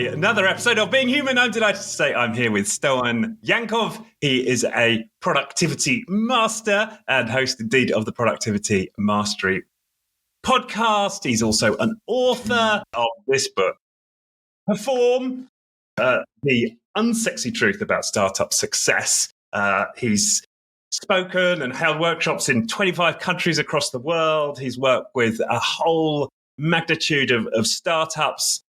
another episode of Being Human. I'm delighted to say I'm here with Stoyan Yankov. He is a productivity master and host indeed of the Productivity Mastery podcast. He's also an author of this book, Perform, the Unsexy Truth About Startup Success. He's spoken and held workshops in 25 countries across the world. He's worked with a whole magnitude of startups.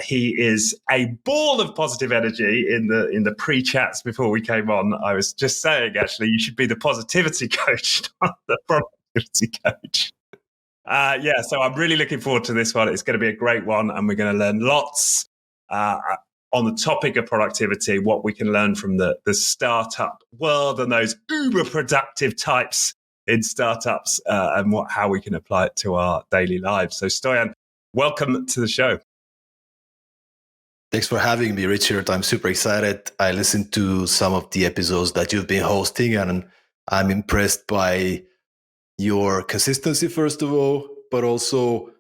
He is a ball of positive energy. In the pre-chats before we came on, I was just saying, actually, you should be the positivity coach, not the productivity coach. So I'm really looking forward to this one. It's going to be a great one, and we're going to learn lots on the topic of productivity, what we can learn from the startup world and those uber productive types in startups, and how we can apply it to our daily lives. So Stoyan, welcome to the show. Thanks for having me, Richard. I'm super excited. I listened to some of the episodes that you've been hosting, and I'm impressed by your consistency, first of all, but also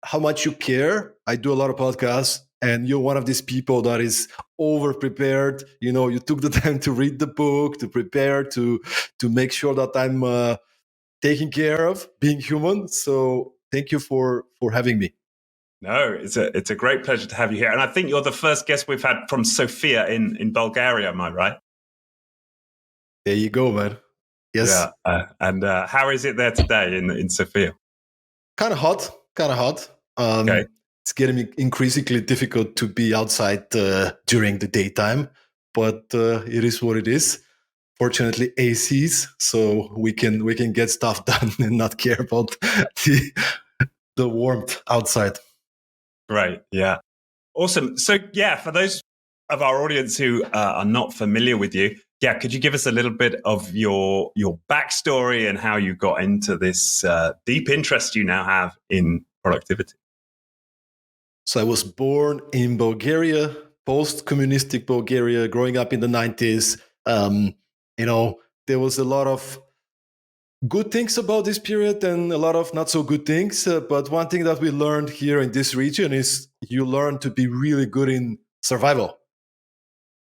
how much you care. I do a lot of podcasts, and you're one of these people that is over-prepared. You know, you took the time to read the book, to prepare, to make sure that I'm taken care of, being human. So thank you for having me. No, it's a great pleasure to have you here. And I think you're the first guest we've had from Sofia in Bulgaria, am I right? There you go, man. Yes. Yeah. And how is it there today in Sofia? Kind of hot. Okay. It's getting increasingly difficult to be outside during the daytime, but it is what it is. Fortunately, ACs, so we can get stuff done and not care about the warmth outside. Right. Yeah. Awesome. So, for those of our audience who are not familiar with you, could you give us a little bit of your backstory and how you got into this deep interest you now have in productivity? So I was born in Bulgaria, post-communistic Bulgaria, growing up in the 90s. There was a lot of good things about this period and a lot of not so good things. But one thing that we learned here in this region is you learn to be really good in survival.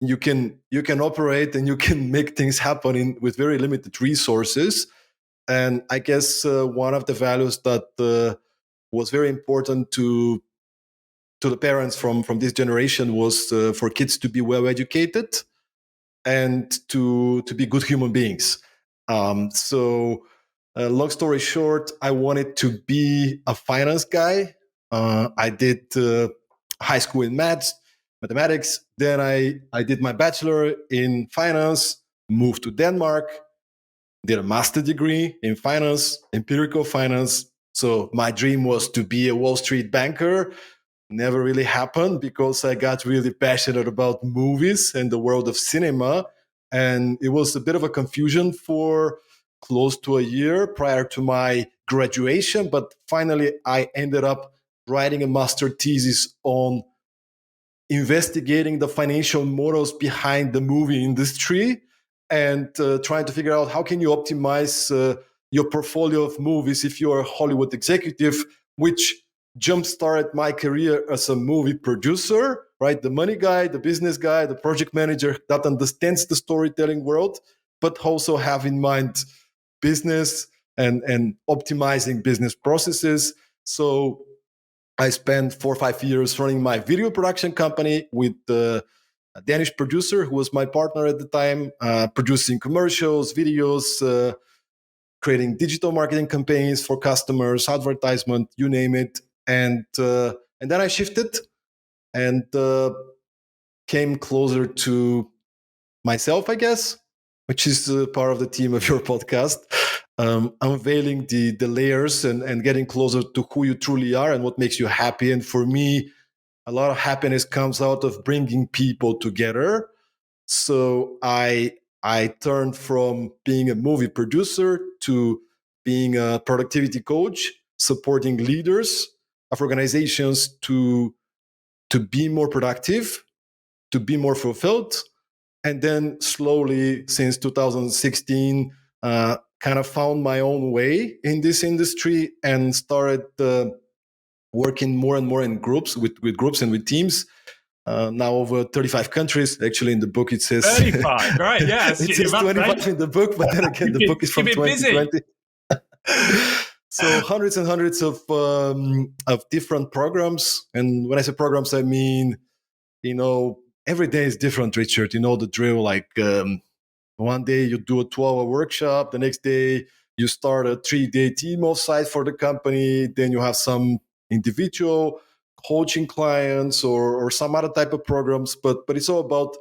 You can operate and you can make things happen with very limited resources. And I guess one of the values that was very important to the parents from this generation was for kids to be well educated and to be good human beings. Long story short, I wanted to be a finance guy. I did high school in mathematics. Then I did my bachelor in finance, moved to Denmark, did a master degree in finance, empirical finance. So my dream was to be a Wall Street banker. Never really happened because I got really passionate about movies and the world of cinema. And it was a bit of a confusion for close to a year prior to my graduation. But finally, I ended up writing a master thesis on investigating the financial models behind the movie industry and trying to figure out how can you optimize your portfolio of movies if you're a Hollywood executive, which jump-started my career as a movie producer, right? The money guy, the business guy, the project manager that understands the storytelling world, but also have in mind business and optimizing business processes. So I spent 4 or 5 years running my video production company with a Danish producer who was my partner at the time, producing commercials, videos, creating digital marketing campaigns for customers, advertisement, you name it. And then I shifted and came closer to myself, I guess, which is part of the theme of your podcast, unveiling the layers and getting closer to who you truly are and what makes you happy. And for me, a lot of happiness comes out of bringing people together. So I turned from being a movie producer to being a productivity coach, supporting leaders of organizations to be more productive, to be more fulfilled. And then slowly, since 2016, kind of found my own way in this industry and started working more and more in groups, with groups and with teams now over 35 countries. Actually, in the book it says 35, right? Yeah, it says 25 in the book, but then again, the book is from 2020. So hundreds and hundreds of different programs. And when I say programs, I mean, every day is different, Richard. You know the drill. Like one day you do a 12-hour workshop, the next day you start a 3-day team offsite for the company, then you have some individual coaching clients or some other type of programs. But it's all about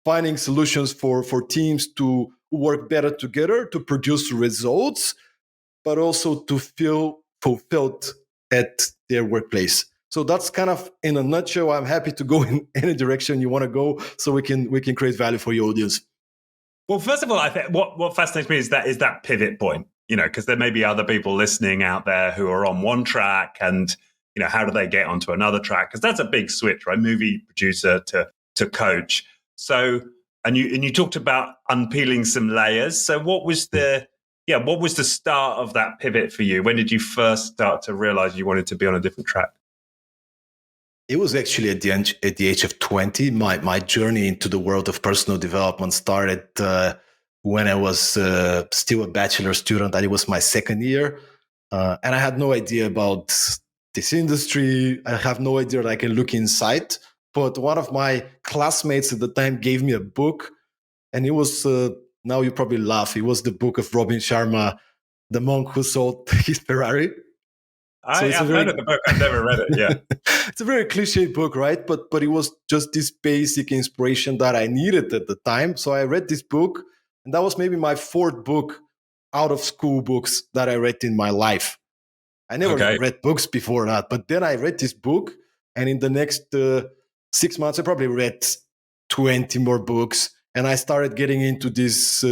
finding solutions for teams to work better together, to produce results, but also to feel fulfilled at their workplace. So that's kind of in a nutshell. I'm happy to go in any direction you want to go, so we can create value for your audience. Well, first of all, I think what fascinates me is that pivot point. Because there may be other people listening out there who are on one track, and how do they get onto another track? Because that's a big switch, right? Movie producer to coach. So, and you talked about unpeeling some layers. So, what was the start of that pivot for you? When did you first start to realize you wanted to be on a different track? It was actually at the age of 20. My journey into the world of personal development started when I was still a bachelor student. It was my second year, and I had no idea about this industry. I have no idea that I can look inside. But one of my classmates at the time gave me a book, and it was, now you probably laugh, it was the book of Robin Sharma, The Monk Who Sold His Ferrari. I've heard of the book. I've never read it. Yeah, it's a very cliche book, right? But it was just this basic inspiration that I needed at the time. So I read this book, and that was maybe my fourth book out of school books that I read in my life. I never read books before that, but then I read this book, and in the next 6 months, I probably read 20 more books, and I started getting into this,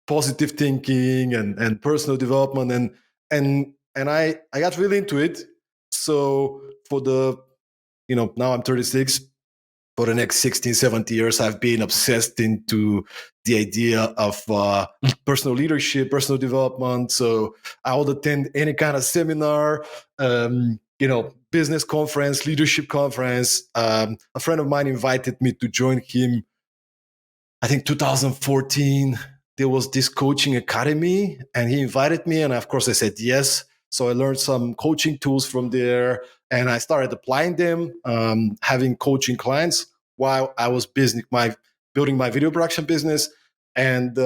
positive thinking and personal development, and I got really into it. So for the, now I'm 36, for the next 16, 17 years, I've been obsessed into the idea of personal leadership, personal development. So I would attend any kind of seminar, business conference, leadership conference. A friend of mine invited me to join him, I think 2014. There was this coaching academy, and he invited me, and of course I said yes. So I learned some coaching tools from there, and I started applying them, having coaching clients while I was building my video production business. And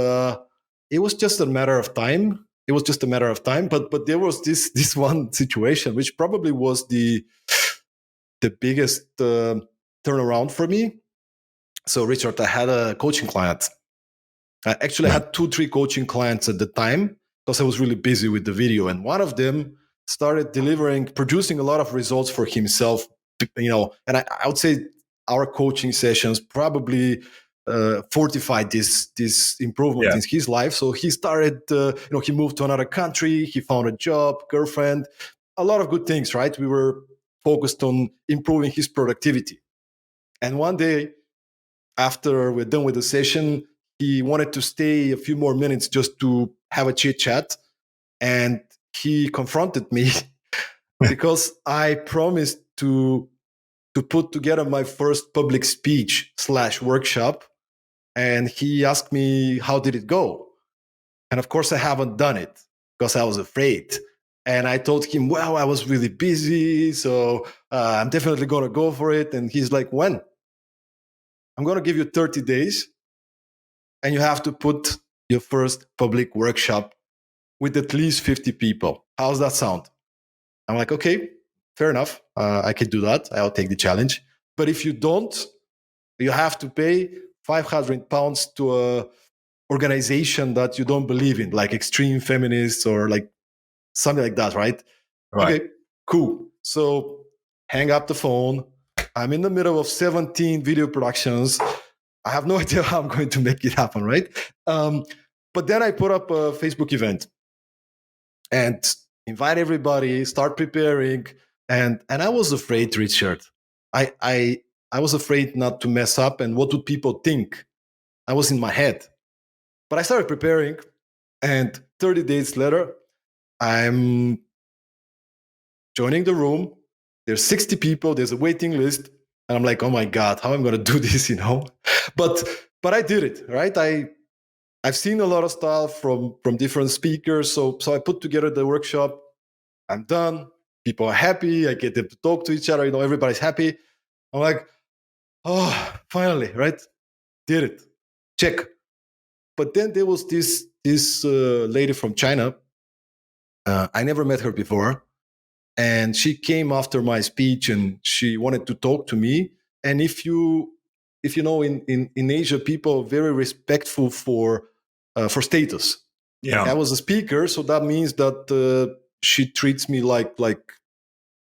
it was just a matter of time. But there was this one situation which probably was the biggest turnaround for me. So Richard, I had a coaching client. I actually had 2-3 coaching clients at the time, because I was really busy with the video. And one of them started producing a lot of results for himself, and I would say our coaching sessions probably fortified this improvement in his life. So he started, he moved to another country, he found a job, girlfriend, a lot of good things, right? We were focused on improving his productivity. And one day, after we're done with the session, he wanted to stay a few more minutes just to have a chit chat. And he confronted me because I promised to put together my first public speech / workshop. And he asked me, how did it go? And of course, I haven't done it because I was afraid. And I told him, well, I was really busy, so I'm definitely going to go for it. And he's like, when? I'm going to give you 30 days, and you have to put your first public workshop with at least 50 people. How's that sound? I'm like, okay, fair enough. I can do that. I'll take the challenge. But if you don't, you have to pay £500 to a organization that you don't believe in, like extreme feminists or like something like that, right? Okay, cool. So hang up the phone. I'm in the middle of 17 video productions. I have no idea how I'm going to make it happen, right? But then I put up a Facebook event and invite everybody, start preparing. And I was afraid, Richard. I was afraid not to mess up, and what would people think? I was in my head. But I started preparing, and 30 days later, I'm joining the room. There's 60 people. There's a waiting list. And I'm like, oh my God, how am I going to do this, But I did it, right? I've seen a lot of stuff from different speakers. So I put together the workshop. I'm done. People are happy. I get them to talk to each other. Everybody's happy. I'm like, oh, finally, right? Did it. Check. But then there was this lady from China. I never met her before. And she came after my speech and she wanted to talk to me. And if you know, in Asia, people are very respectful for status. Yeah. I was a speaker, so that means that she treats me like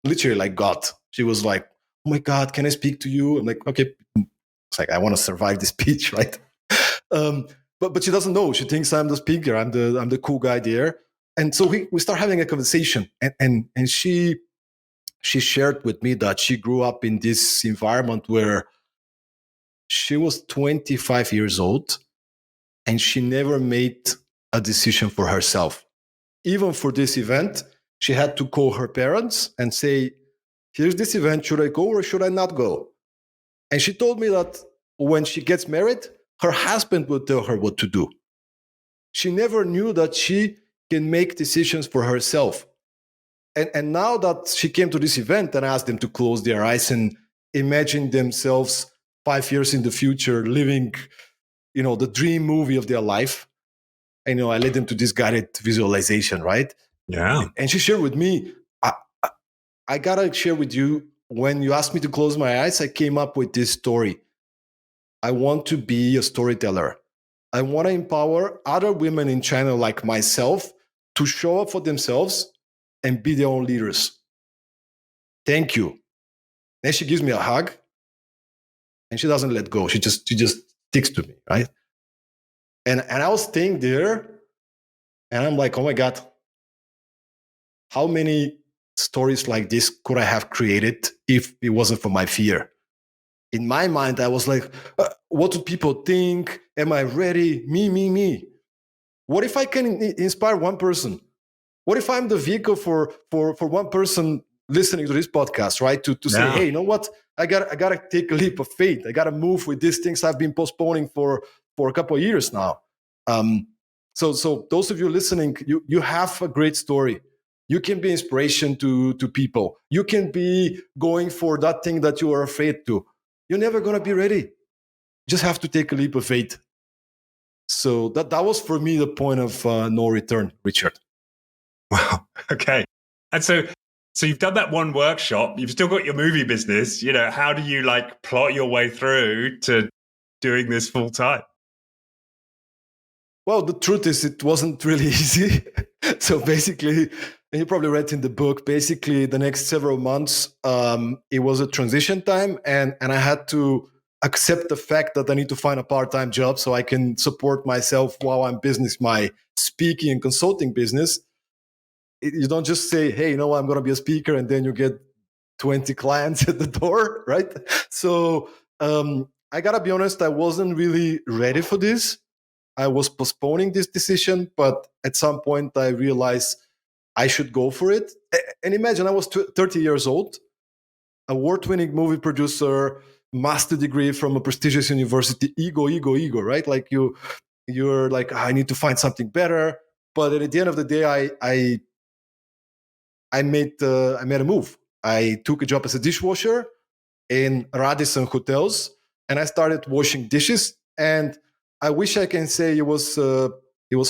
literally like God. She was like, "Oh my God, can I speak to you?" I'm like, "Okay." It's like I want to survive the speech, right? But she doesn't know. She thinks I'm the speaker. I'm the cool guy there. And so we start having a conversation, and she shared with me that she grew up in this environment where she was 25 years old and she never made a decision for herself. Even for this event, she had to call her parents and say, here's this event, should I go or should I not go? And she told me that when she gets married, her husband will tell her what to do. She never knew that she can make decisions for herself. And now that she came to this event and asked them to close their eyes and imagine themselves 5 years in the future living, the dream movie of their life. And, I led them to this guided visualization, right? Yeah. And she shared with me, I got to share with you, when you asked me to close my eyes, I came up with this story. I want to be a storyteller. I want to empower other women in China like myself to show up for themselves and be their own leaders. Thank you. Then she gives me a hug and she doesn't let go. She just sticks to me, right? And I was staying there and I'm like, oh my God, how many stories like this could I have created if it wasn't for my fear? In my mind, I was like, what do people think? Am I ready? Me. What if I can inspire one person? What if I'm the vehicle for one person listening to this podcast, right? To say, hey, you know what? I gotta take a leap of faith. I gotta move with these things I've been postponing for a couple of years now. So those of you listening, you have a great story. You can be inspiration to people. You can be going for that thing that you are afraid to. You're never gonna be ready. You just have to take a leap of faith. So that was for me the point of no return, Richard. Wow. Okay. And so you've done that one workshop. You've still got your movie business. How do you plot your way through to doing this full time? Well, the truth is, it wasn't really easy. So basically, and you probably read in the book, basically the next several months, it was a transition time, and I had to accept the fact that I need to find a part-time job so I can support myself while I'm my speaking and consulting business. You don't just say, hey, I'm going to be a speaker, and then you get 20 clients at the door, right? So I got to be honest, I wasn't really ready for this. I was postponing this decision, but at some point I realized I should go for it. And imagine, I was 30 years old, award-winning movie producer, master degree from a prestigious university, ego, right? Like you're like, I need to find something better. But at the end of the day, I made a move. I took a job as a dishwasher in Radisson hotels, and I started washing dishes. And I wish I can say it was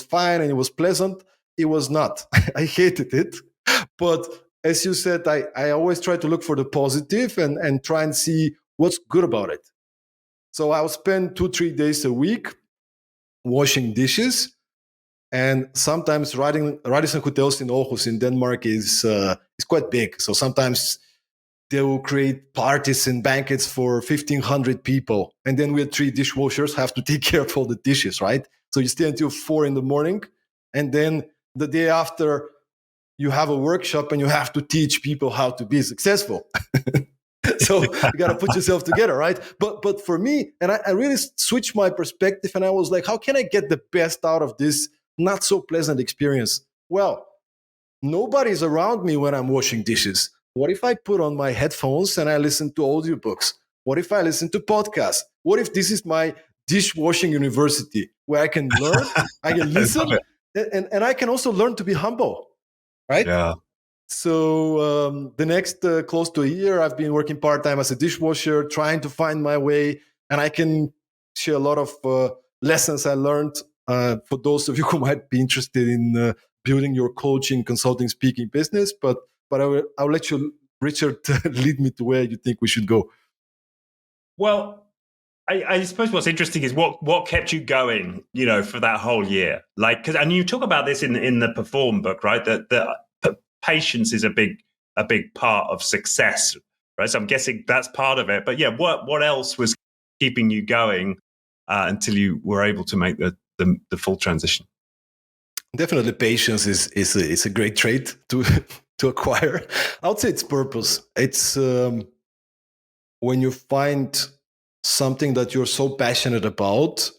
fine and it was pleasant. It was not. I hated it. But as you said, I always try to look for the positive and try and see what's good about it. So I would spend 2-3 days a week washing dishes. And sometimes Radisson hotels in Aarhus in Denmark is quite big. So sometimes they will create parties and banquets for 1,500 people. And then we 3 dishwashers have to take care of all the dishes, right? So you stay until 4 a.m. And then the day after, you have a workshop and you have to teach people how to be successful. So you got to put yourself together, right? But for me, and I really switched my perspective, and I was like, how can I get the best out of this not so pleasant experience? Well, nobody's around me when I'm washing dishes. what if I put on my headphones and I listen to audiobooks? What if I listen to podcasts? What if this is my dishwashing university where I can learn, I can I love listen, it. and I can also learn to be humble, right? Yeah. So the next close to a year, I've been working part-time as a dishwasher, trying to find my way, and I can share a lot of lessons I learned for those of you who might be interested in building your coaching, consulting, speaking business. But I'll let you, Richard, lead me to where you think we should go. Well, I suppose what's interesting is what kept you going, for that whole year. Like, and you talk about this in the Perform book, right? That patience is a big part of success, right? So I'm guessing that's part of it. But yeah, what else was keeping you going until you were able to make the full transition? Definitely, patience is a great trait to to acquire. I would say it's purpose. It's when you find something that you're so passionate about,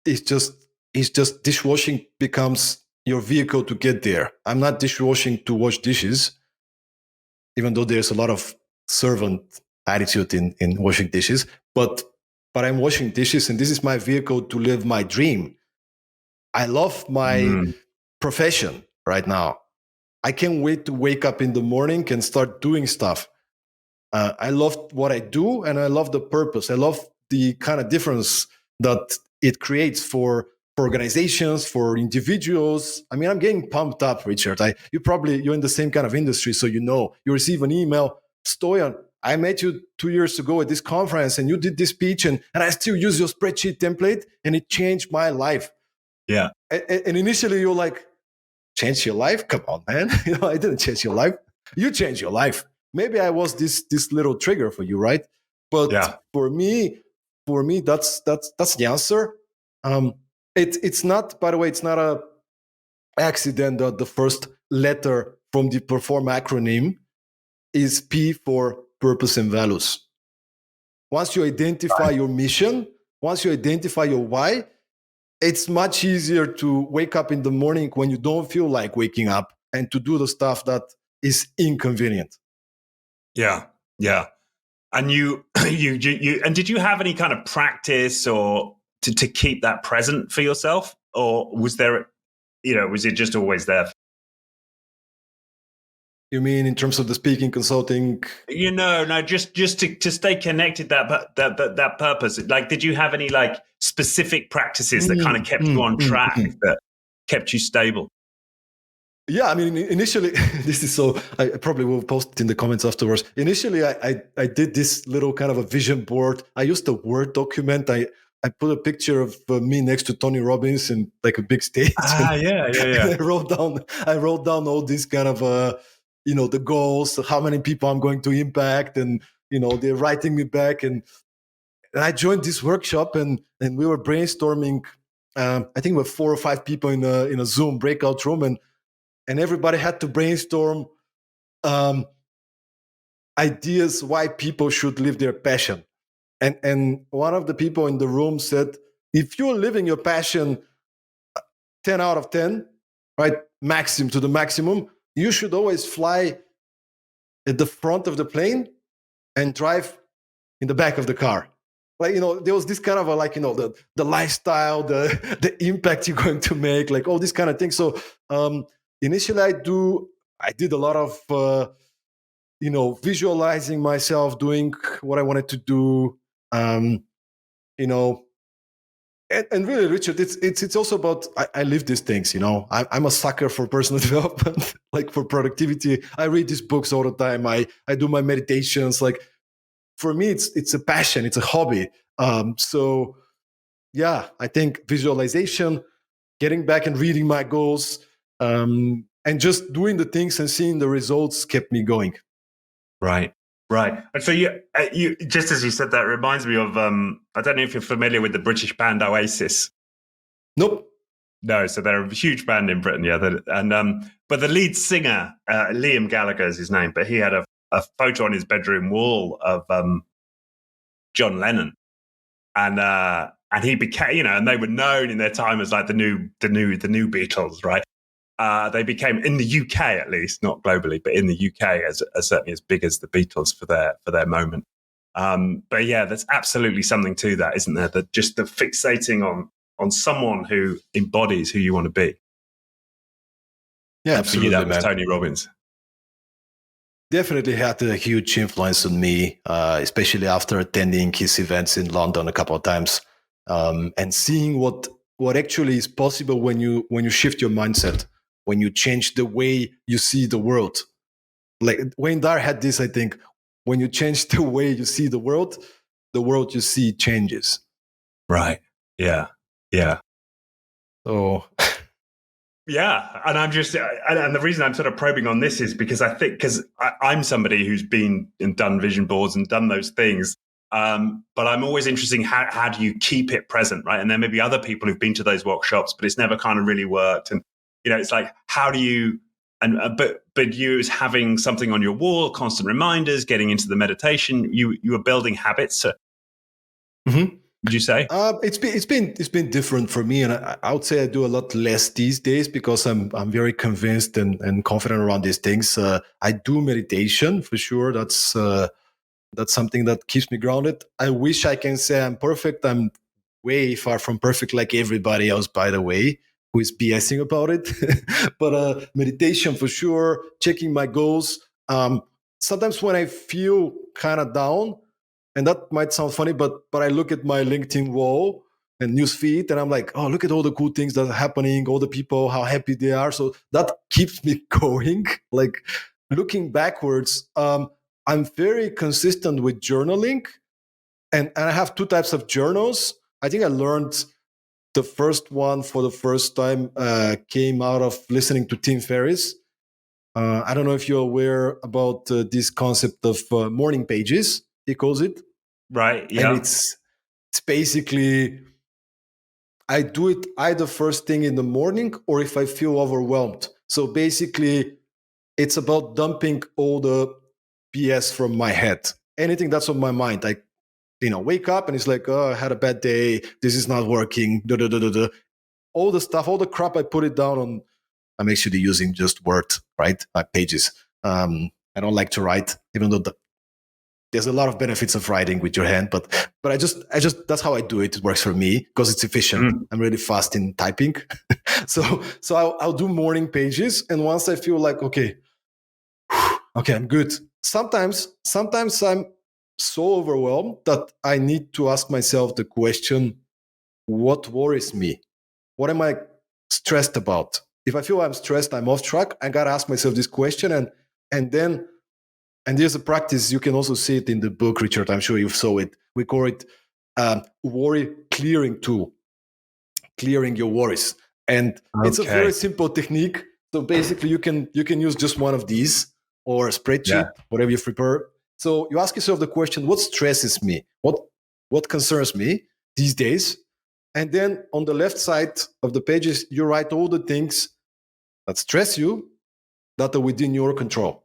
it's just dishwashing becomes your vehicle to get there. I'm not dishwashing to wash dishes, even though there's a lot of servant attitude in washing dishes, but I'm washing dishes and this is my vehicle to live my dream. I love my Mm, profession right now. I can't wait to wake up in the morning and start doing stuff. I love what I do and I love the purpose. I love the kind of difference that it creates for organizations, for individuals. I mean, I'm getting pumped up, Richard. You're in the same kind of industry, so you receive an email, Stoyan, I met you 2 years ago at this conference and you did this speech and I still use your spreadsheet template and it changed my life. yeah. And initially you're like, change your life? Come on, man. I didn't change your life. You changed your life. Maybe I was this little trigger for you, right? But Yeah. for me, that's the answer. It's not, by the way, it's not a accident that the first letter from the Perform acronym is P for purpose and values. Once you identify your mission, once you identify your why, it's much easier to wake up in the morning when you don't feel like waking up and to do the stuff that is inconvenient. Yeah. Yeah. And and did you have any kind of practice or to keep that present for yourself, or was there, was it just always there? You mean in terms of the speaking, consulting? No, just to stay connected, that purpose. Like, did you have any like specific practices that kind of kept you on track, that kept you stable? Yeah, I mean, initially, this is so, I probably will post it in the comments afterwards. Initially, I did this little kind of a vision board. I used a Word document. I put a picture of me next to Tony Robbins in like a big stage. Yeah. And I wrote down all these kind of, the goals, how many people I'm going to impact. And, they're writing me back. And I joined this workshop and we were brainstorming. I think we were 4 or 5 people in a Zoom breakout room. And everybody had to brainstorm um, ideas why people should live their passion. And one of the people in the room said, if you're living your passion 10 out of 10, right, maximum to the maximum, you should always fly at the front of the plane and drive in the back of the car. Like, there was this kind of the lifestyle, the impact you're going to make, like all these kind of things. So initially I did a lot of visualizing myself doing what I wanted to do. You know, and really, Richard, it's also about I live these things. I'm a sucker for personal development, like for productivity. I read these books all the time. I do my meditations. Like for me, it's a passion. It's a hobby. So yeah, I think visualization, getting back and reading my goals, and just doing the things and seeing the results kept me going. Right. And so you just as you said that, reminds me of I don't know if you're familiar with the British band Oasis. Nope. No, so they're a huge band in Britain, yeah. But the lead singer, Liam Gallagher is his name, but he had a photo on his bedroom wall of John Lennon, and he became, and they were known in their time as like the new Beatles, right? They became, in the UK at least, not globally, but in the UK, as certainly as big as the Beatles for their moment. But yeah, there's absolutely something to that, isn't there? That just the fixating on someone who embodies who you want to be. Yeah, And for you, absolutely, that was man. Tony Robbins. Definitely had a huge influence on me, especially after attending his events in London a couple of times, and seeing what actually is possible when you shift your mindset, when you change the way you see the world. Like Wayne Dyer had this, I think, when you change the way you see the world you see changes. Right. Yeah. Yeah. So Yeah, and I'm just, and the reason I'm sort of probing on this is because I think, because I'm somebody who's been and done vision boards and done those things, but I'm always interested in how do you keep it present, right? And there may be other people who've been to those workshops, but it's never kind of really worked. And it's like, how do you? And but you as having something on your wall, constant reminders, getting into the meditation, you are building habits. So, would you say? It's been different for me, and I would say I do a lot less these days because I'm very convinced and confident around these things. I do meditation for sure. That's something that keeps me grounded. I wish I can say I'm perfect. I'm way far from perfect, like everybody else, by the way, who is BSing about it. But meditation for sure. Checking my goals. Sometimes when I feel kind of down. And that might sound funny, but I look at my LinkedIn wall and newsfeed, and I'm like, oh, look at all the cool things that are happening, all the people, how happy they are. So that keeps me going. Like looking backwards, I'm very consistent with journaling, and I have two types of journals. I think I learned the first one for the first time came out of listening to Tim Ferriss. I don't know if you're aware about this concept of morning pages. He calls it. Right. And Yeah. it's basically I do it either first thing in the morning or if I feel overwhelmed. So basically it's about dumping all the BS from my head. Anything that's on my mind. I wake up and it's like, oh, I had a bad day. This is not working. Da, da, da, da, da. All the stuff, all the crap, I put it down on. I'm actually using just Word, right? Pages. I don't like to write, even though there's a lot of benefits of writing with your hand, but I just that's how I do it. It works for me because it's efficient. I'm really fast in typing. so I'll do morning pages, and once I feel like okay, I'm good. Sometimes I'm so overwhelmed that I need to ask myself the question, what worries me? What am I stressed about? If I feel I'm stressed, I'm off track, I gotta ask myself this question, and then. And there's a practice, you can also see it in the book, Richard. I'm sure you saw it. We call it worry clearing tool, clearing your worries. And it's a very simple technique. So basically you can use just one of these or a spreadsheet, whatever you prefer. So you ask yourself the question, what stresses me? What concerns me these days? And then on the left side of the pages, you write all the things that stress you that are within your control.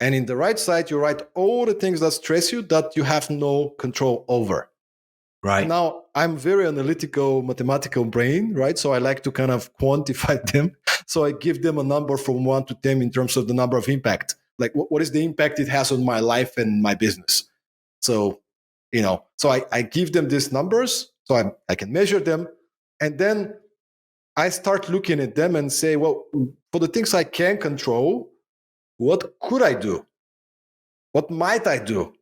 And in the right side, you write all the things that stress you that you have no control over. Right. And now I'm very analytical, mathematical brain, right? So I like to kind of quantify them. So I give them a number from 1 to 10 in terms of the number of impact. Like what is the impact it has on my life and my business? So, so I give them these numbers so I can measure them. And then I start looking at them and say, well, for the things I can control, what could I do? What might I do?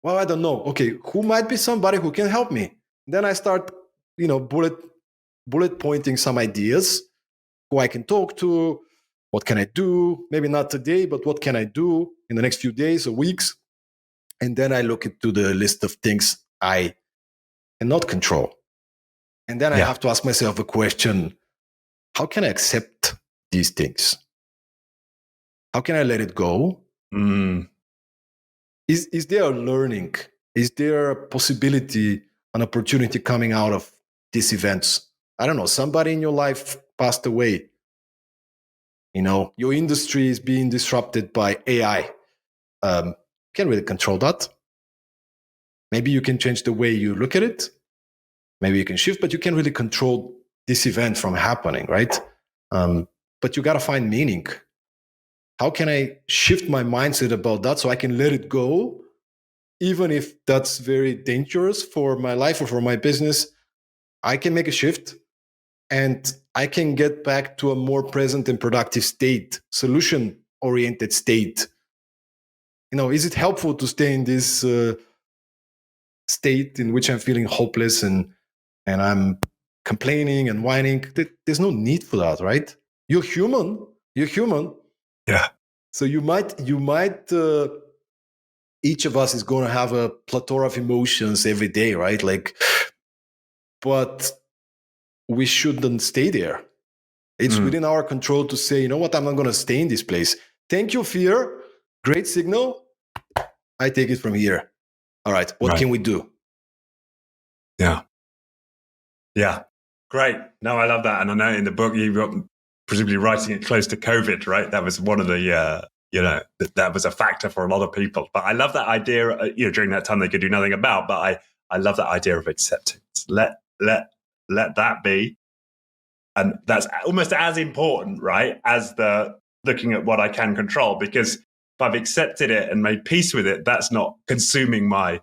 Well, I don't know. Okay, who might be somebody who can help me? Then I start, bullet pointing some ideas, who I can talk to, what can I do? Maybe not today, but what can I do in the next few days or weeks? And then I look into the list of things I cannot control. And then I have to ask myself a question, how can I accept these things? How can I let it go? Is there a learning? Is there a possibility, an opportunity coming out of these events? I don't know, somebody in your life passed away. Your industry is being disrupted by AI. Can't really control that. Maybe you can change the way you look at it. Maybe you can shift, but you can't really control this event from happening, right? But you got to find meaning. How can I shift my mindset about that so I can let it go, even if that's very dangerous for my life or for my business? I can make a shift and I can get back to a more present and productive state, solution-oriented state. Is it helpful to stay in this state in which I'm feeling hopeless and I'm complaining and whining? There's no need for that, right? You're human. Yeah. So you might. Each of us is going to have a plethora of emotions every day, right? But we shouldn't stay there. It's within our control to say, you know what, I'm not going to stay in this place. Thank you, fear. Great signal. I take it from here. All right, what can we do? Yeah. Yeah. Great. No, I love that. And I know in the book, you got presumably writing it close to COVID, right? That was one of the, that was a factor for a lot of people. But I love that idea, during that time they could do nothing about, but I love that idea of acceptance. Let that be. And that's almost as important, right, as the looking at what I can control, because if I've accepted it and made peace with it, that's not consuming my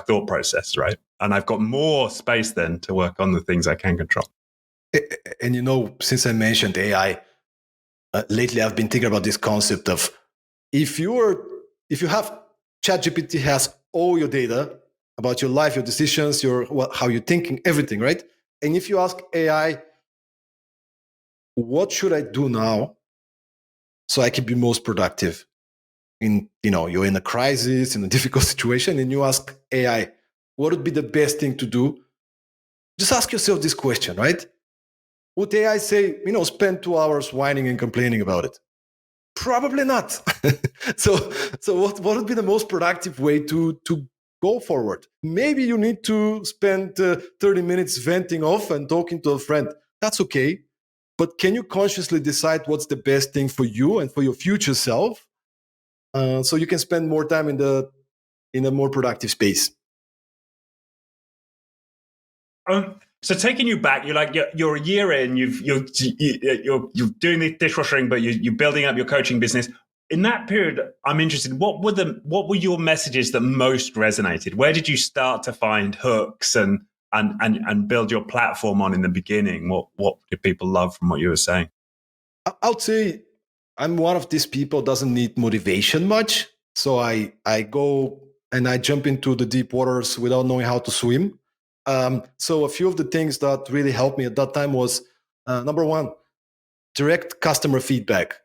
thought process, right? And I've got more space then to work on the things I can control. And since I mentioned AI, lately I've been thinking about this concept of if you have ChatGPT has all your data about your life, your decisions, how you're thinking, everything, right? And if you ask AI, what should I do now so I can be most productive? You're in a crisis, in a difficult situation, and you ask AI, what would be the best thing to do? Just ask yourself this question, right? Would AI say, spend 2 hours whining and complaining about it? Probably not. So what would be the most productive way to go forward? Maybe you need to spend 30 minutes venting off and talking to a friend. That's okay. But can you consciously decide what's the best thing for you and for your future self, so you can spend more time in a more productive space? So taking you back, you're a year in. You're doing the dishwashing, but you're building up your coaching business. In that period, I'm interested. What were your messages that most resonated? Where did you start to find hooks and build your platform on in the beginning? What did people love from what you were saying? I would say I'm one of these people doesn't need motivation much. So I go and I jump into the deep waters without knowing how to swim. So a few of the things that really helped me at that time was, number one, direct customer feedback,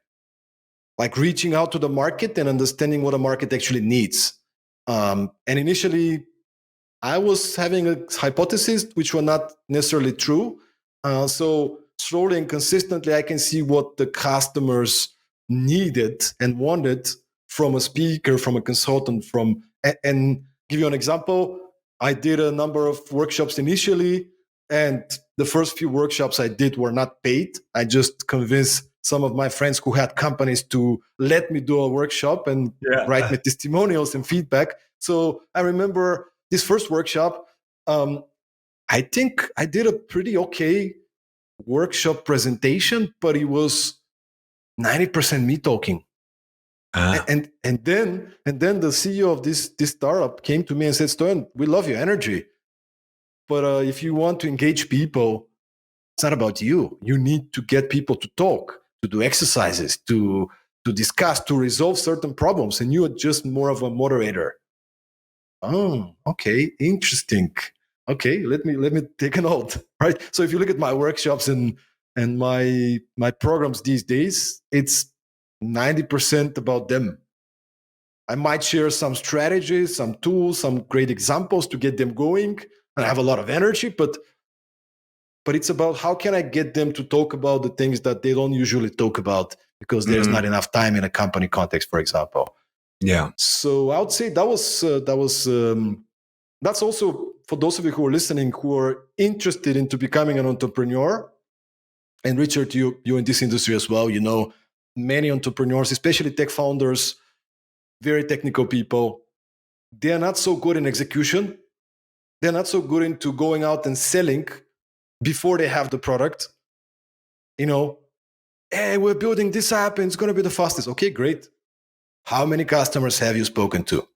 like reaching out to the market and understanding what the market actually needs. And initially, I was having a hypothesis which were not necessarily true. So slowly and consistently, I can see what the customers needed and wanted from a speaker, from a consultant, and give you an example. I did a number of workshops initially, and the first few workshops I did were not paid. I just convinced some of my friends who had companies to let me do a workshop and write me testimonials and feedback. So I remember this first workshop, I think I did a pretty okay workshop presentation, but it was 90% me talking. And then the CEO of this startup came to me and said, Stoyan, we love your energy, but if you want to engage people, it's not about you. You need to get people to talk, to do exercises, to discuss, to resolve certain problems, and you are just more of a moderator. Oh, okay, interesting. Okay, let me take a note. Right. So if you look at my workshops and my programs these days, it's 90% about them. I might share some strategies, some tools, some great examples to get them going. And I have a lot of energy, but it's about how can I get them to talk about the things that they don't usually talk about because there's not enough time in a company context, for example. Yeah. So I would say that's also for those of you who are listening who are interested into becoming an entrepreneur. And Richard, you in this industry as well. Many entrepreneurs, especially tech founders, very technical people, they are not so good in execution. They're not so good into going out and selling before they have the product. hey, we're building this app and it's going to be the fastest. Okay, great. How many customers have you spoken to?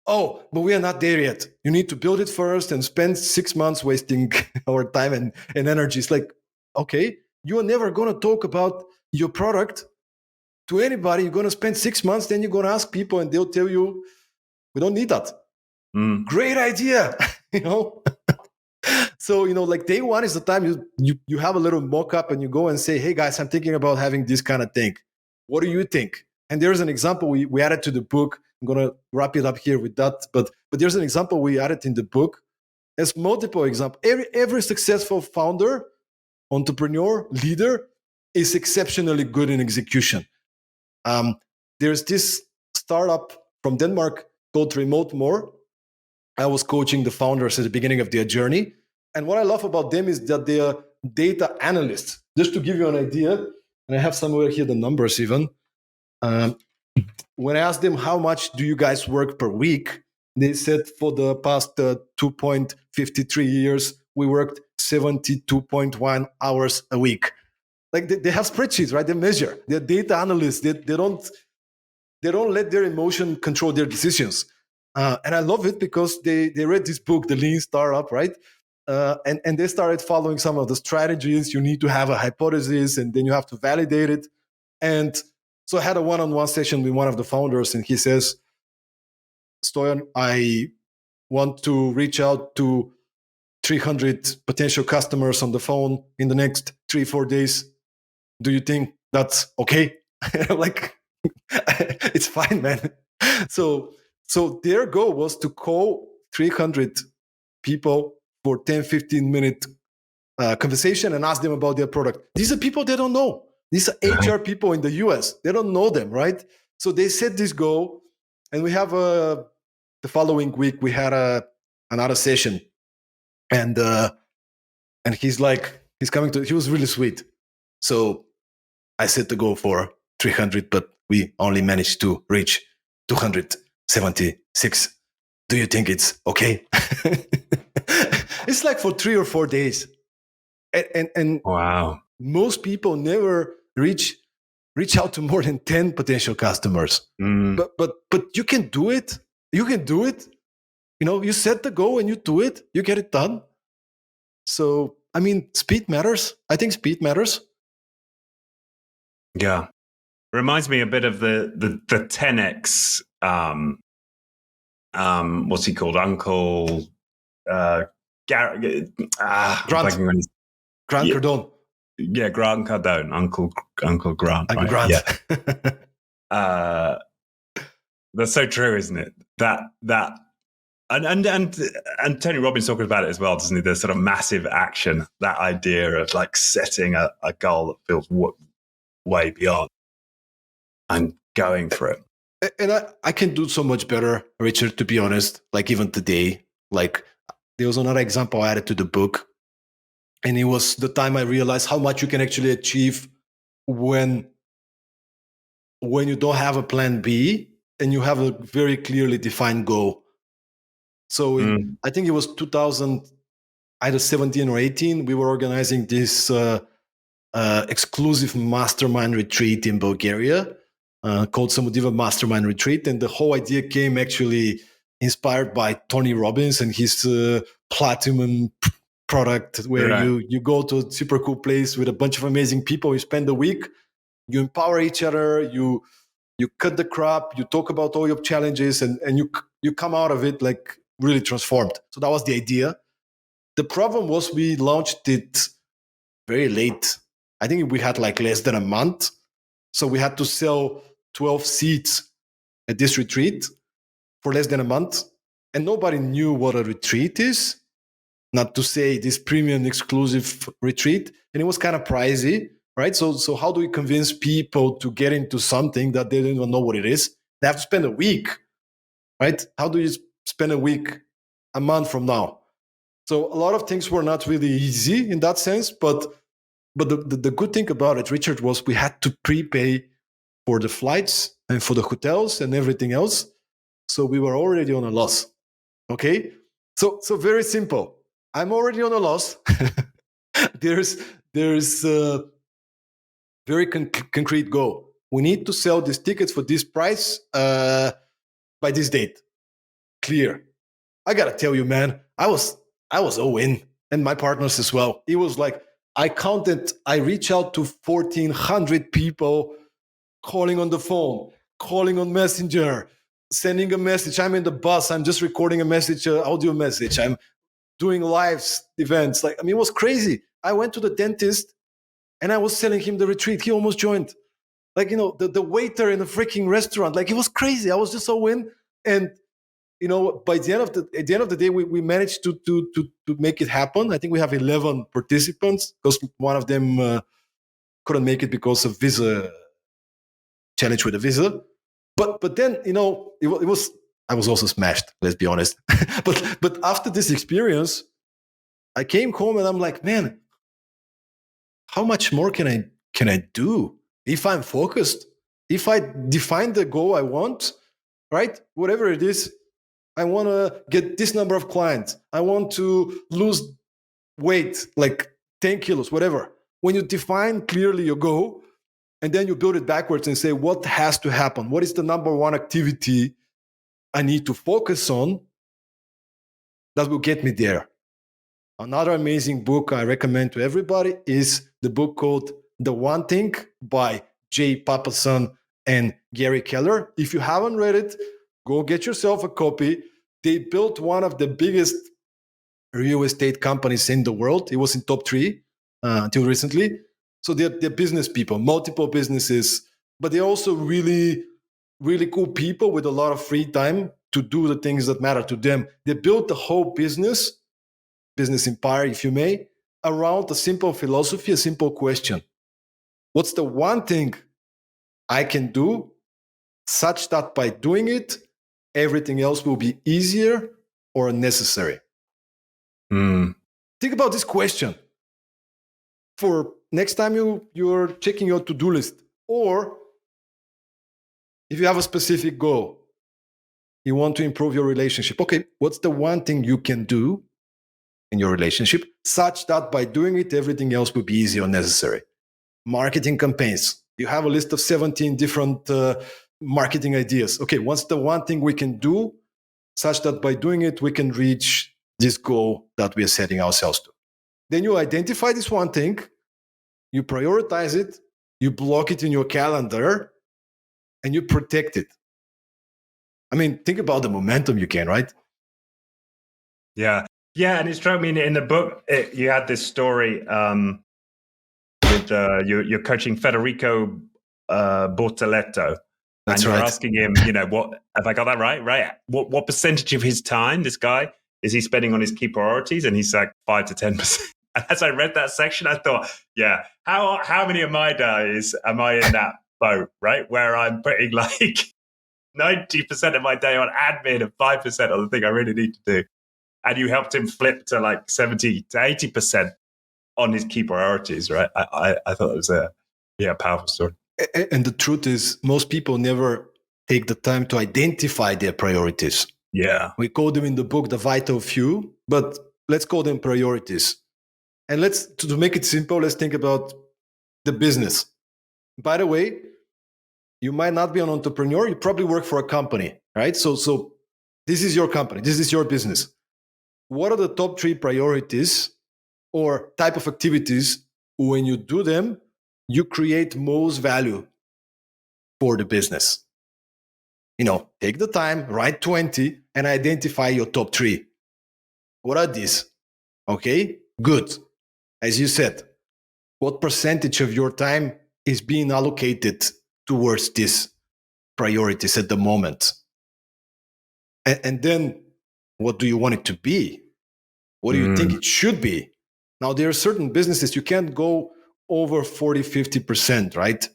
Oh, but we are not there yet. You need to build it first and spend 6 months wasting our time and energy. It's like, okay, you are never going to talk about your product to anybody. You're going to spend 6 months, then you're going to ask people and they'll tell you, we don't need that. Great idea. So, like day one is the time you have a little mock-up and you go and say, hey guys, I'm thinking about having this kind of thing. What do you think? And there's an example we added to the book. I'm going to wrap it up here with that. But there's an example we added in the book as multiple examples. Every successful founder, entrepreneur, leader is exceptionally good in execution. There's this startup from Denmark called Remote More. I was coaching the founders at the beginning of their journey. And what I love about them is that they are data analysts. Just to give you an idea, and I have somewhere here the numbers even. When I asked them, how much do you guys work per week? They said for the past 2.53 years, we worked 72.1 hours a week. Like they have spreadsheets, right? They measure. They're data analysts. They don't let their emotion control their decisions. And I love it because they read this book, The Lean Startup, right? And they started following some of the strategies. You need to have a hypothesis, and then you have to validate it. And so I had a one-on-one session with one of the founders, and he says, Stoyan, I want to reach out to 300 potential customers on the phone in the next 3-4 days. Do you think that's okay? I'm like, it's fine, man. So their goal was to call 300 people for 10-15 minute conversation and ask them about their product. These are people they don't know. These are HR people in the US. They don't know them, right? So they set this goal, and we have the following week we had another session, and he's coming to. He was really sweet. So I set the goal for 300, but we only managed to reach 276. Do you think it's okay? It's like for 3 or 4 days. And wow. Most people never reach out to more than 10 potential customers. But you can do it. You can do it. You set the goal and you do it. You get it done. So, I mean, speed matters. I think speed matters. Yeah. Reminds me a bit of the 10x what's he called? Uncle Grant Cardone. Yeah, Grant Cardone, Uncle Grant. Uncle right? Grant. Yeah. That's so true, isn't it? That and Tony Robbins talking about it as well, doesn't he? The sort of massive action, that idea of like setting a goal that feels way beyond and going for it. And I can do so much better, Richard, to be honest. Like even today, like there was another example I added to the book. And it was the time I realized how much you can actually achieve when you don't have a plan B and you have a very clearly defined goal. So I think it was 2000, either 17 or 18, we were organizing this exclusive mastermind retreat in Bulgaria called Samudiva Mastermind Retreat. And the whole idea came actually inspired by Tony Robbins and his platinum product, where you go to a super cool place with a bunch of amazing people. You spend a week, you empower each other, you cut the crap, you talk about all your challenges, and you come out of it like really transformed. So that was the idea. The problem was we launched it very late. I think we had like less than a month. So we had to sell 12 seats at this retreat for less than a month. And nobody knew what a retreat is, not to say this premium exclusive retreat. And it was kind of pricey, right? So how do we convince people to get into something that they don't even know what it is? They have to spend a week, right? How do you spend a week a month from now? So a lot of things were not really easy in that sense. But the good thing about it, Richard, was we had to prepay for the flights and for the hotels and everything else. So we were already on a loss. Okay? So very simple. I'm already on a loss. There's very concrete goal. We need to sell these tickets for this price by this date. Clear. I gotta tell you, man, I was all in, and my partners as well. It was like I reached out to 1,400 people, calling on the phone, calling on Messenger, sending a message. I'm in the bus. I'm just recording a message, audio message. I'm doing live events. Like, I mean, it was crazy. I went to the dentist and I was selling him the retreat. He almost joined. Like, the waiter in a freaking restaurant. Like, it was crazy. I was just so in. And by at the end of the day, we managed to make it happen. I think we have 11 participants because one of them couldn't make it because of visa challenge with a visa. But then it was, I was also smashed. Let's be honest. but after this experience, I came home and I'm like, man, how much more can I do if I'm focused? If I define the goal I want, right? Whatever it is. I want to get this number of clients. I want to lose weight, like 10 kilos, whatever. When you define clearly your goal, and then you build it backwards and say, what has to happen? What is the number one activity I need to focus on that will get me there? Another amazing book I recommend to everybody is the book called The One Thing by Jay Papasan and Gary Keller. If you haven't read it, go get yourself a copy. They built one of the biggest real estate companies in the world. It was in top 3 until recently. So they're business people, multiple businesses, but they're also really, really cool people with a lot of free time to do the things that matter to them. They built the whole business empire, if you may, around a simple philosophy, a simple question. What's the one thing I can do such that by doing it, everything else will be easier or necessary? Think about this question for next time you're checking your to-do list, or if you have a specific goal, you want to improve your relationship. Okay, what's the one thing you can do in your relationship such that by doing it, everything else will be easy or necessary? Marketing campaigns. You have a list of 17 different marketing ideas. Okay, what's the one thing we can do such that by doing it, we can reach this goal that we are setting ourselves to? Then you identify this one thing, you prioritize it, you block it in your calendar, and you protect it. I mean, think about the momentum you can, right? Yeah. Yeah, and it's true. I mean, in the book, you had this story with you're coaching Federico Bortoletto. That's and you're right. asking him, what have I got that right? Right. What percentage of his time, this guy, is he spending on his key priorities? And he's like 5 to 10%. And as I read that section, I thought, yeah, how many of my days am I in that boat, right? Where I'm putting like 90% of my day on admin and 5% on the thing I really need to do. And you helped him flip to like 70 to 80% on his key priorities, right? I thought it was a powerful story. And the truth is, most people never take the time to identify their priorities. Yeah. We call them in the book the vital few, but let's call them priorities. And to make it simple, let's think about the business. By the way, you might not be an entrepreneur. You probably work for a company, right? So this is your company. This is your business. What are the top 3 priorities or type of activities when you do them, you create most value for the business? Take the time, write 20, and identify your top 3. What are these? Okay, good. As you said, what percentage of your time is being allocated towards these priorities at the moment? And then what do you want it to be? What do you think it should be? Now, there are certain businesses you can't go over 40, 50%, right?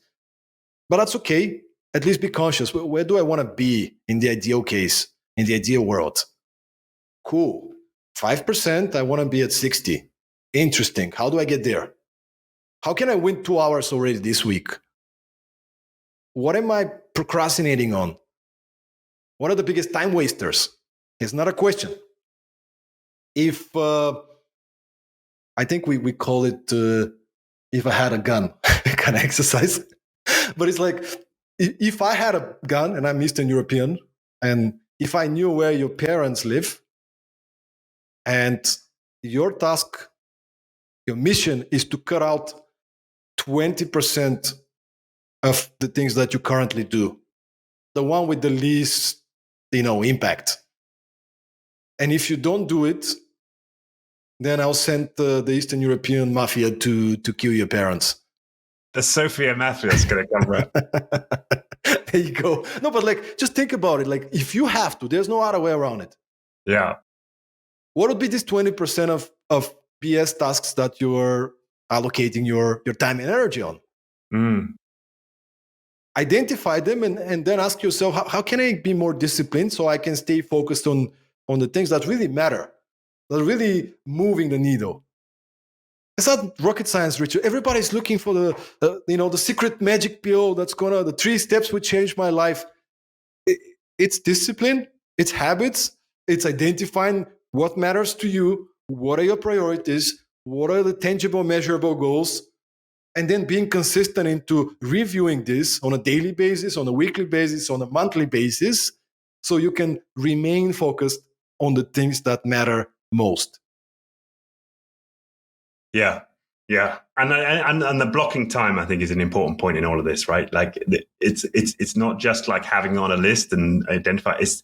But that's okay. At least be conscious. Where do I want to be in the ideal case, in the ideal world? Cool. 5%, I want to be at 60. Interesting. How do I get there? How can I win 2 hours already this week? What am I procrastinating on? What are the biggest time wasters? It's not a question. If I think we call it if I had a gun kind of exercise. But it's like, if I had a gun and I'm Eastern European, and if I knew where your parents live, and your task, your mission is to cut out 20% of the things that you currently do, the one with the least, impact. And if you don't do it, then I'll send the Eastern European mafia to kill your parents. The Sofia mafia is going to come around. There you go. No, but like, just think about it. Like, if you have to, there's no other way around it. Yeah. What would be this 20% of BS tasks that you're allocating your time and energy on? Identify them and then ask yourself, how can I be more disciplined so I can stay focused on the things that really matter, that are really moving the needle? It's not rocket science, Richard. Everybody's looking for the secret magic pill that's the 3 steps would change my life. It's discipline, it's habits, it's identifying what matters to you, what are your priorities, what are the tangible, measurable goals, and then being consistent into reviewing this on a daily basis, on a weekly basis, on a monthly basis, so you can remain focused on the things that matter most. Yeah. Yeah. And the blocking time, I think, is an important point in all of this, right? Like, it's not just like having on a list and identify, it's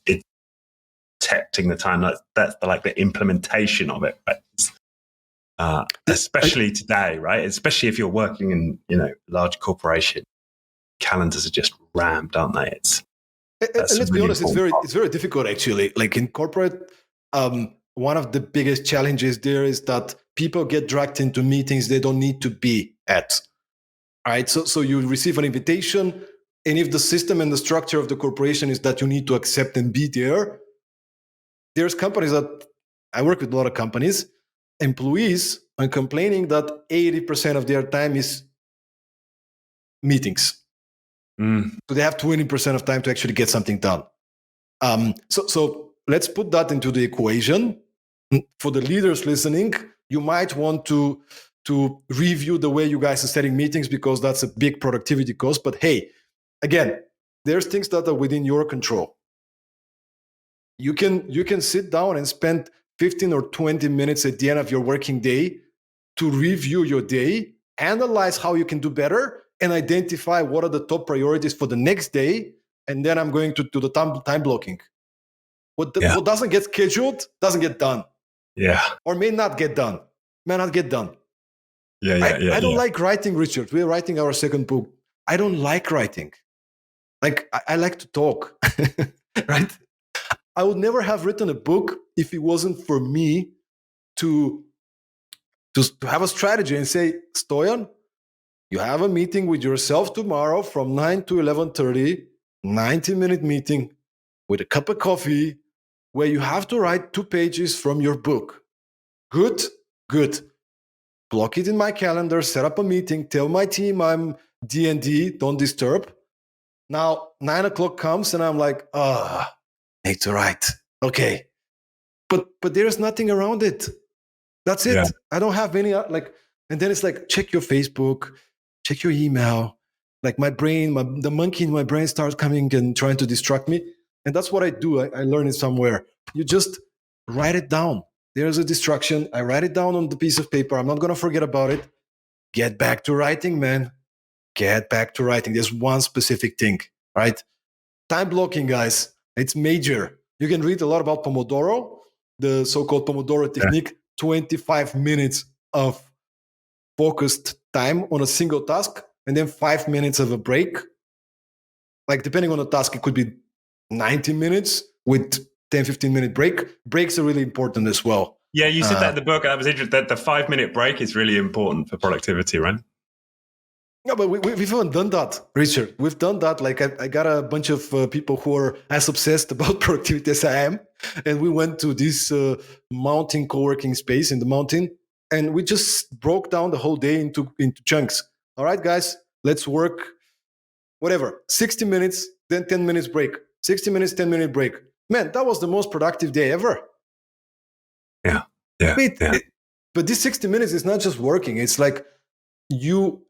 protecting the time. That's the implementation of it, right? Especially today, right? Especially if you're working in, large corporation, calendars are just rammed, aren't they? Let's be honest, it's very difficult, actually. Like, in corporate, one of the biggest challenges there is that people get dragged into meetings they don't need to be at. All right. So you receive an invitation, and if the system and the structure of the corporation is that you need to accept and be there, there's companies that I work with, a lot of companies, employees are complaining that 80% of their time is meetings. So they have 20% of time to actually get something done. So let's put that into the equation. For the leaders listening, you might want to review the way you guys are setting meetings, because that's a big productivity cost. But hey, again, there's things that are within your control. You can sit down and spend 15 or 20 minutes at the end of your working day to review your day, analyze how you can do better, and identify what are the top priorities for the next day. And then I'm going to do the time blocking. What doesn't get scheduled doesn't get done. Yeah. Or may not get done. May not get done. I don't like writing, Richard. We're writing our second book. I don't like writing. Like, I like to talk, right? I would never have written a book if it wasn't for me to have a strategy and say, Stoyan, you have a meeting with yourself tomorrow from 9 to 11:30, 90-minute meeting with a cup of coffee, where you have to write 2 pages from your book. Good. Block it in my calendar, set up a meeting, tell my team I'm D&D, don't disturb. Now, 9 o'clock comes and I'm like, need to write. Okay. But there's nothing around it. That's it. Yeah. I don't have any, and then it's like, check your Facebook, check your email. Like, my brain, the monkey in my brain starts coming and trying to distract me. And that's what I do. I learned it somewhere. You just write it down. There's a distraction. I write it down on the piece of paper. I'm not going to forget about it. Get back to writing, man. Get back to writing. There's one specific thing, right? Time blocking, guys. It's major. You can read a lot about Pomodoro, the so-called Pomodoro technique, 25 minutes of focused time on a single task, and then 5 minutes of a break. Like, depending on the task, it could be 90 minutes with 10, 15-minute break. Breaks are really important as well. Yeah, you said that in the book. I was interested that the 5-minute break is really important for productivity, right? Yeah, but we've even done that, Richard. We've done that. Like, I got a bunch of people who are as obsessed about productivity as I am. And we went to this mountain co-working space in the mountain. And we just broke down the whole day into chunks. All right, guys, let's work, whatever, 60 minutes, then 10 minutes break. 60 minutes, 10-minute break. Man, that was the most productive day ever. Yeah. But this 60 minutes is not just working. It's like you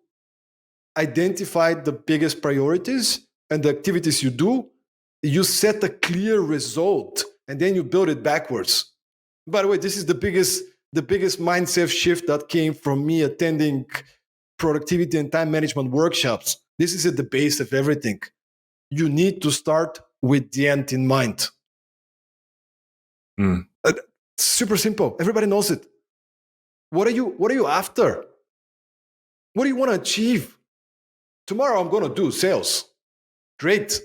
identify the biggest priorities and the activities you do, you set a clear result, and then you build it backwards. By the way, this is the biggest mindset shift that came from me attending productivity and time management workshops. This is at the base of everything. You need to start with the end in mind. Super simple. Everybody knows it. What are you after? What do you want to achieve? Tomorrow I'm going to do sales. Great.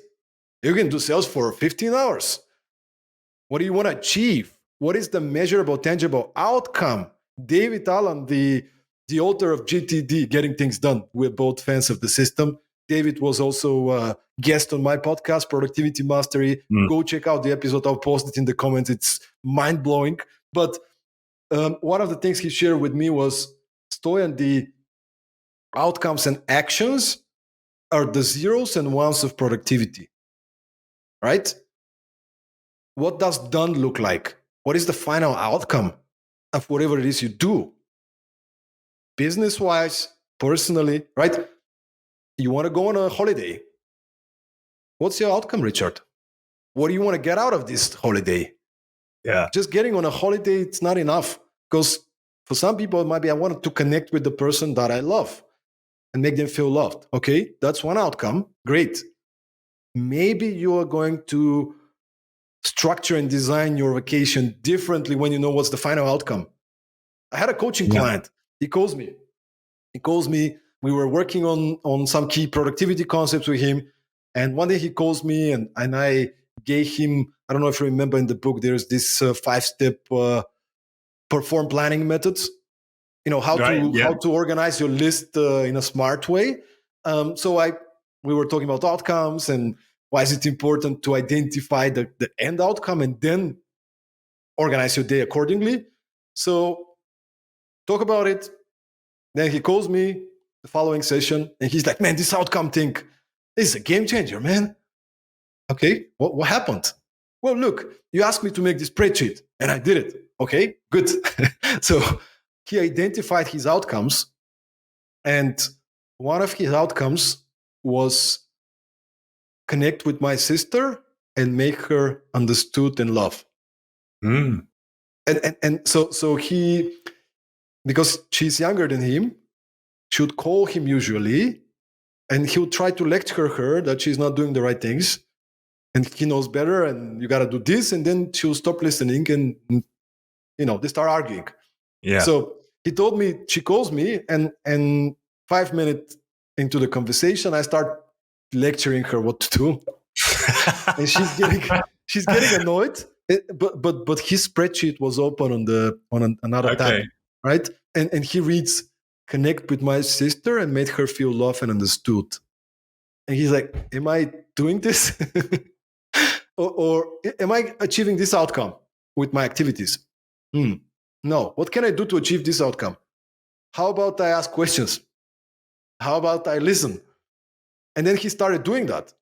You can do sales for 15 hours. What do you want to achieve? What is the measurable, tangible outcome? David Allen, the author of GTD, Getting Things Done. We're both fans of the system. David was also a guest on my podcast, Productivity Mastery. Go check out the episode. I'll post it in the comments. It's mind-blowing. But one of the things he shared with me was, Stoyan, the outcomes and actions are the zeros and ones of productivity, right? What does done look like? What is the final outcome of whatever it is you do? Business-wise, personally, right? You want to go on a holiday. What's your outcome, Richard? What do you want to get out of this holiday? Yeah. Just getting on a holiday, it's not enough. Because for some people, it might be, I wanted to connect with the person that I love and make them feel loved. Okay, that's one outcome. Great. Maybe you are going to structure and design your vacation differently when you know what's the final outcome. I had a coaching client. He calls me. We were working on some key productivity concepts with him. And one day he calls me and I gave him, I don't know if you remember in the book, there's this 5-step perform planning methods. You know, how to organize your list in a smart way. We were talking about outcomes and why is it important to identify the end outcome and then organize your day accordingly. So talk about it. Then he calls me the following session and he's like, man, this outcome thing is a game changer, man. Okay, what happened? Well, look, you asked me to make this spreadsheet and I did it. Okay, good. So he identified his outcomes, and one of his outcomes was connect with my sister and make her understood and loved. And so he, because she's younger than him, should call him usually, and he'll try to lecture her that she's not doing the right things, and he knows better, and you got to do this, and then she'll stop listening, and they start arguing. Yeah. So he told me, she calls me, and 5 minutes into the conversation, I start lecturing her what to do, and she's getting annoyed. But his spreadsheet was open on another tab, right? And he reads, connect with my sister and made her feel loved and understood. And he's like, am I doing this? or am I achieving this outcome with my activities? No. What can I do to achieve this outcome? How about I ask questions? How about I listen? And then he started doing that.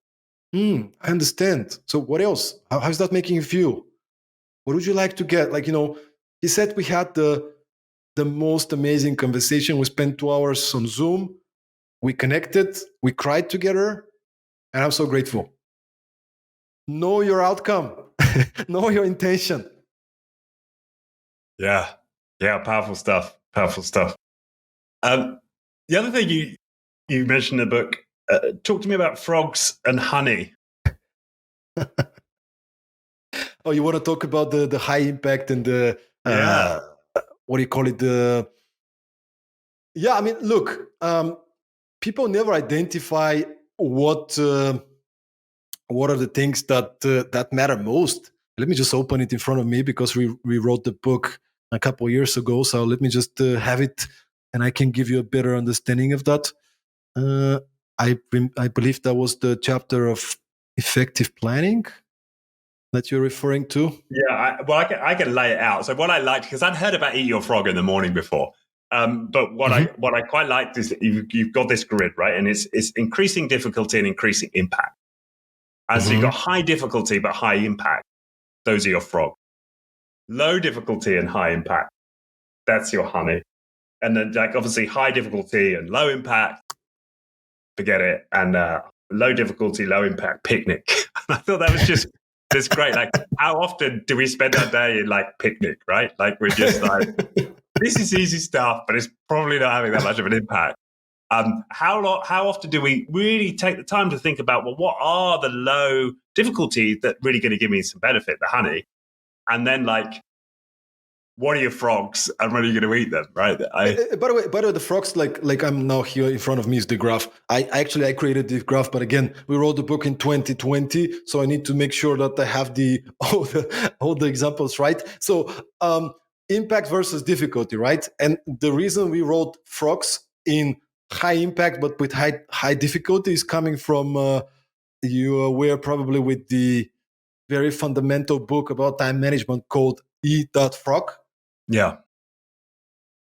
I understand. So what else? How's that making you feel? What would you like to get? He said we had the most amazing conversation. We spent 2 hours on Zoom. We connected. We cried together. And I'm so grateful. Know your outcome. Know your intention. Yeah. Powerful stuff. The other thing you mentioned in the book, talk to me about frogs and honey. Oh, you want to talk about the high impact and the what do you call it? Look, people never identify what are the things that matter most. Let me just open it in front of me because we wrote the book a couple of years ago. So let me just have it, and I can give you a better understanding of that. I believe that was the chapter of effective planning that you're referring to. Yeah, I can lay it out. So what I liked, because I'd heard about eat your frog in the morning before, but what I quite liked is that you've got this grid, right? And it's increasing difficulty and increasing impact. And so you've got high difficulty but high impact. Those are your frog. Low difficulty and high impact. That's your honey. And then obviously high difficulty and low impact. forget it, and low difficulty, low impact picnic. And I thought that was just this great. Like, how often do we spend our day in like picnic, right? Like, we're just like, this is easy stuff, but it's probably not having that much of an impact. How often do we really take the time to think about, well, what are the low difficulties that really going to give me some benefit, the honey? And then, like, what are your frogs and when are you going to eat them, right? By the way, the frogs, like I'm now here in front of me is the graph. I created this graph, but again, we wrote the book in 2020, so I need to make sure that I have all the examples right. So impact versus difficulty, right? And the reason we wrote frogs in high impact but with high difficulty is coming from you are aware probably with the very fundamental book about time management called Eat That Frog. Yeah.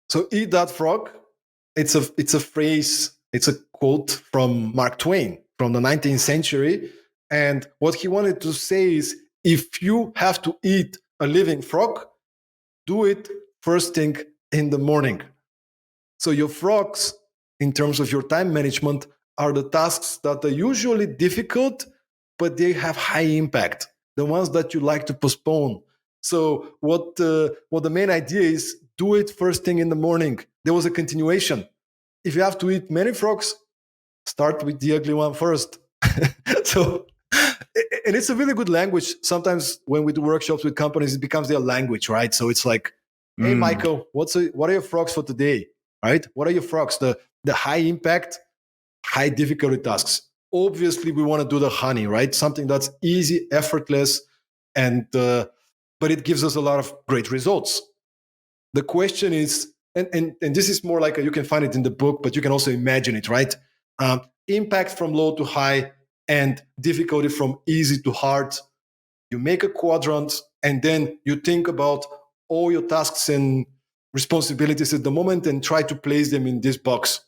So eat that frog. It's a phrase. It's a quote from Mark Twain from the 19th century. And what he wanted to say is, if you have to eat a living frog, do it first thing in the morning. So your frogs, in terms of your time management, are the tasks that are usually difficult, but they have high impact. The ones that you like to postpone. So what the main idea is, do it first thing in the morning. There was a continuation. If you have to eat many frogs, start with the ugly one first. So, and it's a really good language. Sometimes when we do workshops with companies, it becomes their language, right? So it's like, hey, Michael, what are your frogs for today? Right? What are your frogs? The high impact, high difficulty tasks. Obviously, we want to do the honey, right? Something that's easy, effortless, and but it gives us a lot of great results. The question is, and this is more like you can find it in the book, but you can also imagine it, right? Impact from low to high and difficulty from easy to hard. You make a quadrant and then you think about all your tasks and responsibilities at the moment and try to place them in this box.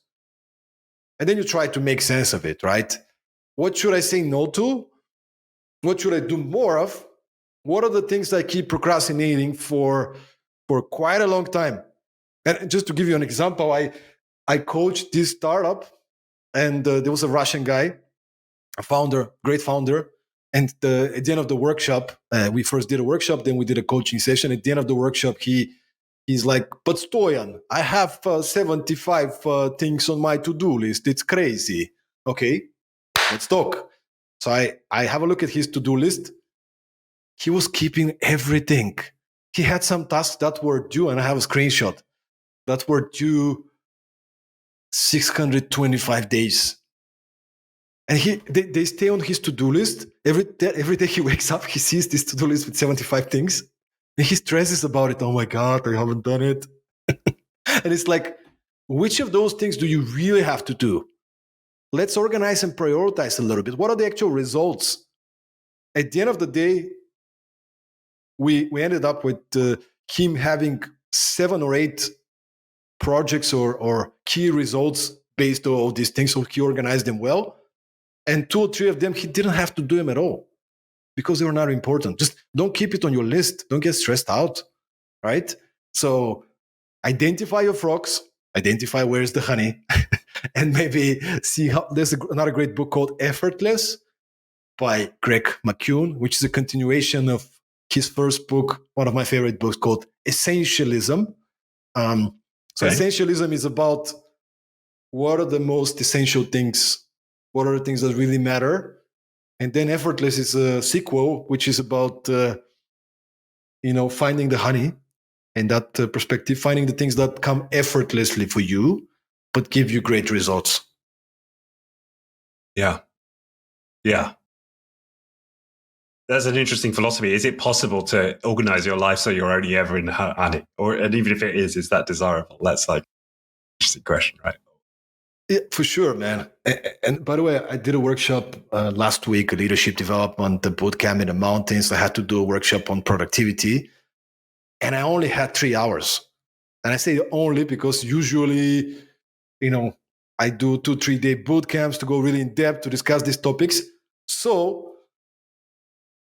And then you try to make sense of it, right? What should I say no to? What should I do more of? What are the things I keep procrastinating for quite a long time? And just to give you an example, I coached this startup, and there was a Russian guy, a founder, great founder. And at the end of the workshop, we first did a workshop, then we did a coaching session. At the end of the workshop, he's like, but Stoyan, I have 75 things on my to-do list. It's crazy. Okay, let's talk. So I have a look at his to-do list. He was keeping everything. He had some tasks that were due, and I have a screenshot, that were due 625 days. And they stay on his to-do list. Every day he wakes up, he sees this to-do list with 75 things. And he stresses about it. Oh my God, I haven't done it. And it's like, which of those things do you really have to do? Let's organize and prioritize a little bit. What are the actual results? At the end of the day, we ended up with him having 7 or 8 projects or key results based on all these things. So he organized them well. And 2 or 3 of them, he didn't have to do them at all because they were not important. Just don't keep it on your list. Don't get stressed out, right? So identify your frogs, identify where's the honey, and maybe see how there's another great book called Effortless by Greg McKeown, which is a continuation of his first book, one of my favorite books called Essentialism. So essentialism is about what are the most essential things, what are the things that really matter. And then Effortless is a sequel, which is about, finding the honey and that perspective, finding the things that come effortlessly for you, but give you great results. Yeah. Yeah. That's an interesting philosophy. Is it possible to organize your life so you're only ever in honey? And even if it is that desirable? That's like an interesting question, right? Yeah, for sure, man. And by the way, I did a workshop last week, a leadership development, a bootcamp in the mountains. I had to do a workshop on productivity, and I only had 3 hours. And I say only because usually, I do 2-3 day boot camps to go really in depth to discuss these topics. So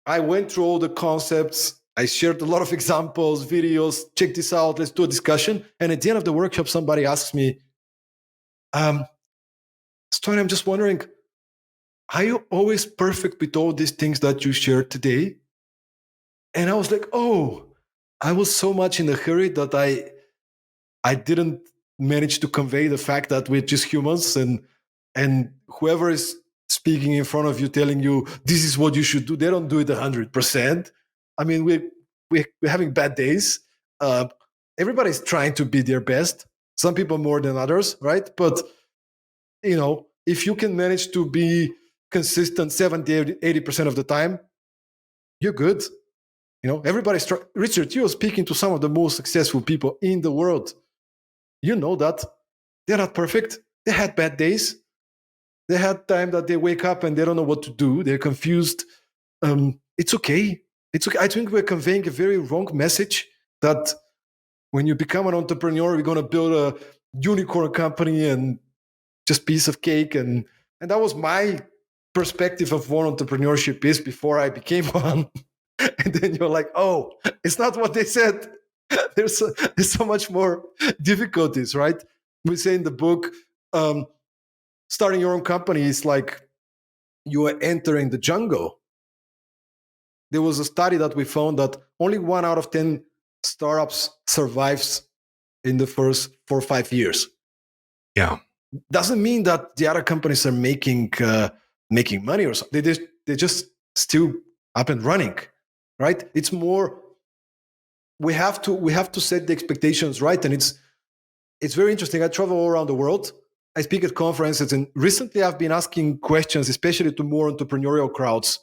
I went through all the concepts. I shared a lot of examples, videos. Check this out. Let's do a discussion. And at the end of the workshop, somebody asks me, Stoyan, I'm just wondering, are you always perfect with all these things that you shared today? And I was like, oh, I was so much in a hurry that I didn't manage to convey the fact that we're just humans, and whoever is speaking in front of you telling you this is what you should do, they don't do it 100%. I mean, we're having bad days. Everybody's trying to be their best. Some people more than others, right? But if you can manage to be consistent 70, 80% of the time, you're good. Everybody's Richard, you're speaking to some of the most successful people in the world. You know that they're not perfect. They had bad days. They had time that they wake up and they don't know what to do. They're confused. It's okay. It's okay. I think we're conveying a very wrong message that when you become an entrepreneur, we're going to build a unicorn company and just piece of cake. And that was my perspective of what entrepreneurship is before I became one. And then you're like, oh, it's not what they said. There's so much more difficulties, right? We say in the book, starting your own company is like you are entering the jungle. There was a study that we found that only 1 out of 10 startups survives in the first 4 or 5 years. Yeah. Doesn't mean that the other companies are making money or something. They just still up and running, right? It's more we have to set the expectations right, and it's very interesting. I travel all around the world. I speak at conferences, and recently I've been asking questions, especially to more entrepreneurial crowds.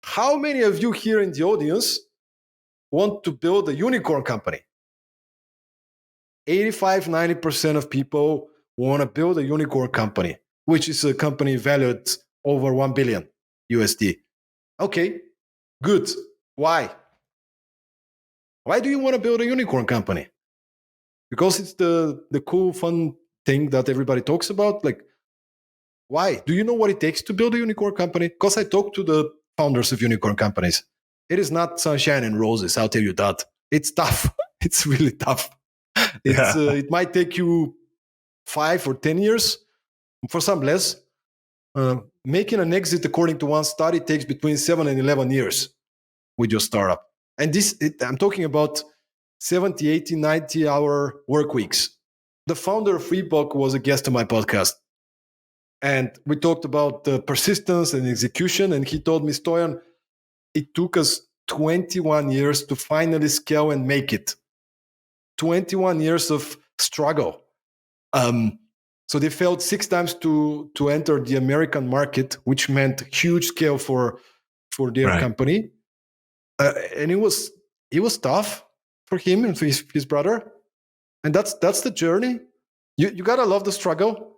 How many of you here in the audience want to build a unicorn company? 85-90% of people want to build a unicorn company, which is a company valued over $1 billion USD. Okay, good. Why? Why do you want to build a unicorn company? Because it's the cool, fun thing that everybody talks about? Like, why? Do you know what it takes to build a unicorn company? Because I talk to the founders of unicorn companies. It is not sunshine and roses, I'll tell you that. It's tough. It's really tough. It might take you 5 or 10 years, for some less. Making an exit, according to one study, takes between 7 and 11 years with your startup. And I'm talking about 70, 80, 90-hour work weeks. The founder of Reebok was a guest on my podcast. And we talked about persistence and execution. And he told me, Stoyan, it took us 21 years to finally scale and make it. 21 years of struggle. So they failed 6 times to enter the American market, which meant huge scale for their company. And it was tough for him and for his brother. And that's the journey. You gotta love the struggle.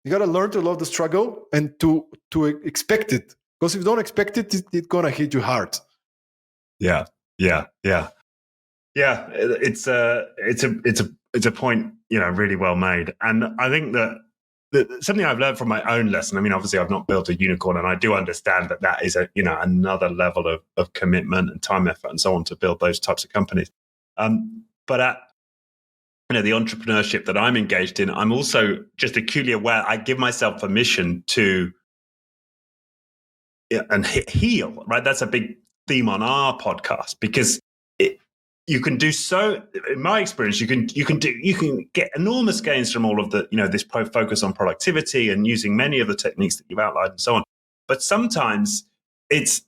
You gotta learn to love the struggle and to expect it. Because if you don't expect it, it's gonna hit you hard. Yeah. It's a point, really well made. And I think that something I've learned from my own lesson. I mean, obviously, I've not built a unicorn, and I do understand that is another level of commitment and time, effort, and so on to build those types of companies. But at the entrepreneurship that I'm engaged in, I'm also just acutely aware. I give myself permission to and heal. Right, that's a big theme on our podcast because you can do so. In my experience, you can get enormous gains from all of the this focus on productivity and using many of the techniques that you've outlined and so on. But sometimes it's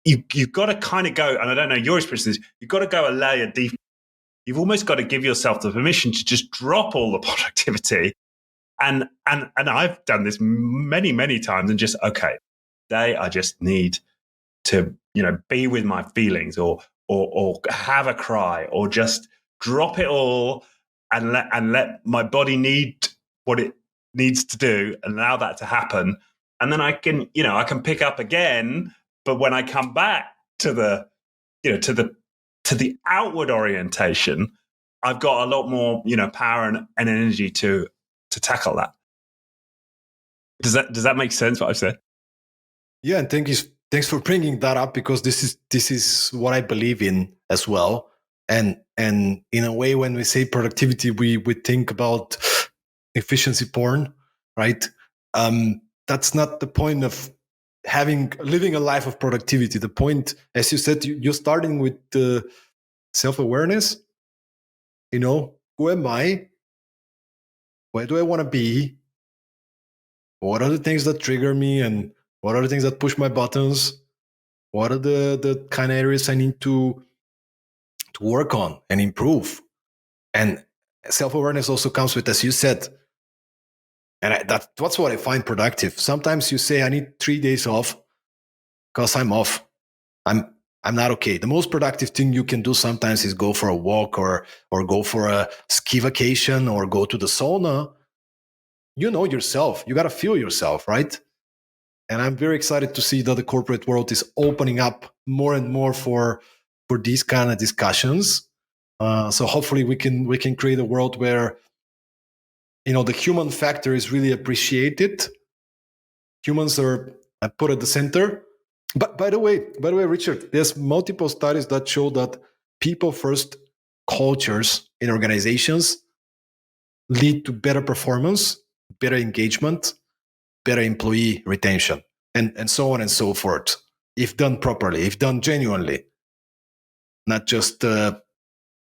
you've got to kind of go, and I don't know your experience. You've got to go a layer deeper. You've almost got to give yourself the permission to just drop all the productivity. And I've done this many times and just, okay, today I just need to, be with my feelings or have a cry or just drop it all and let my body need what it needs to do and allow that to happen. And then I can pick up again. But when I come back to the outward orientation, I've got a lot more, power and energy to tackle that. Does that make sense what I've said? Yeah, and thanks for bringing that up because this is what I believe in as well. And in a way, when we say productivity, we think about efficiency porn, right? That's not the point of living a life of productivity. The point, as you said, you're starting with self-awareness. Who am I? Where do I want to be? What are the things that trigger me, and what are the things that push my buttons? What are the kind of areas I need to work on and improve? And self-awareness also comes with, as you said, and that's what I find productive. Sometimes you say, I need 3 days off because I'm off. I'm not okay. The most productive thing you can do sometimes is go for a walk or go for a ski vacation or go to the sauna. You know yourself. You got to feel yourself, right? And I'm very excited to see that the corporate world is opening up more and more for these kind of discussions. So hopefully we can create a world where the human factor is really appreciated. Humans are put at the center. But by the way, Richard, there's multiple studies that show that people first cultures in organizations lead to better performance, better engagement, better employee retention, and so on and so forth. If done properly, if done genuinely, not just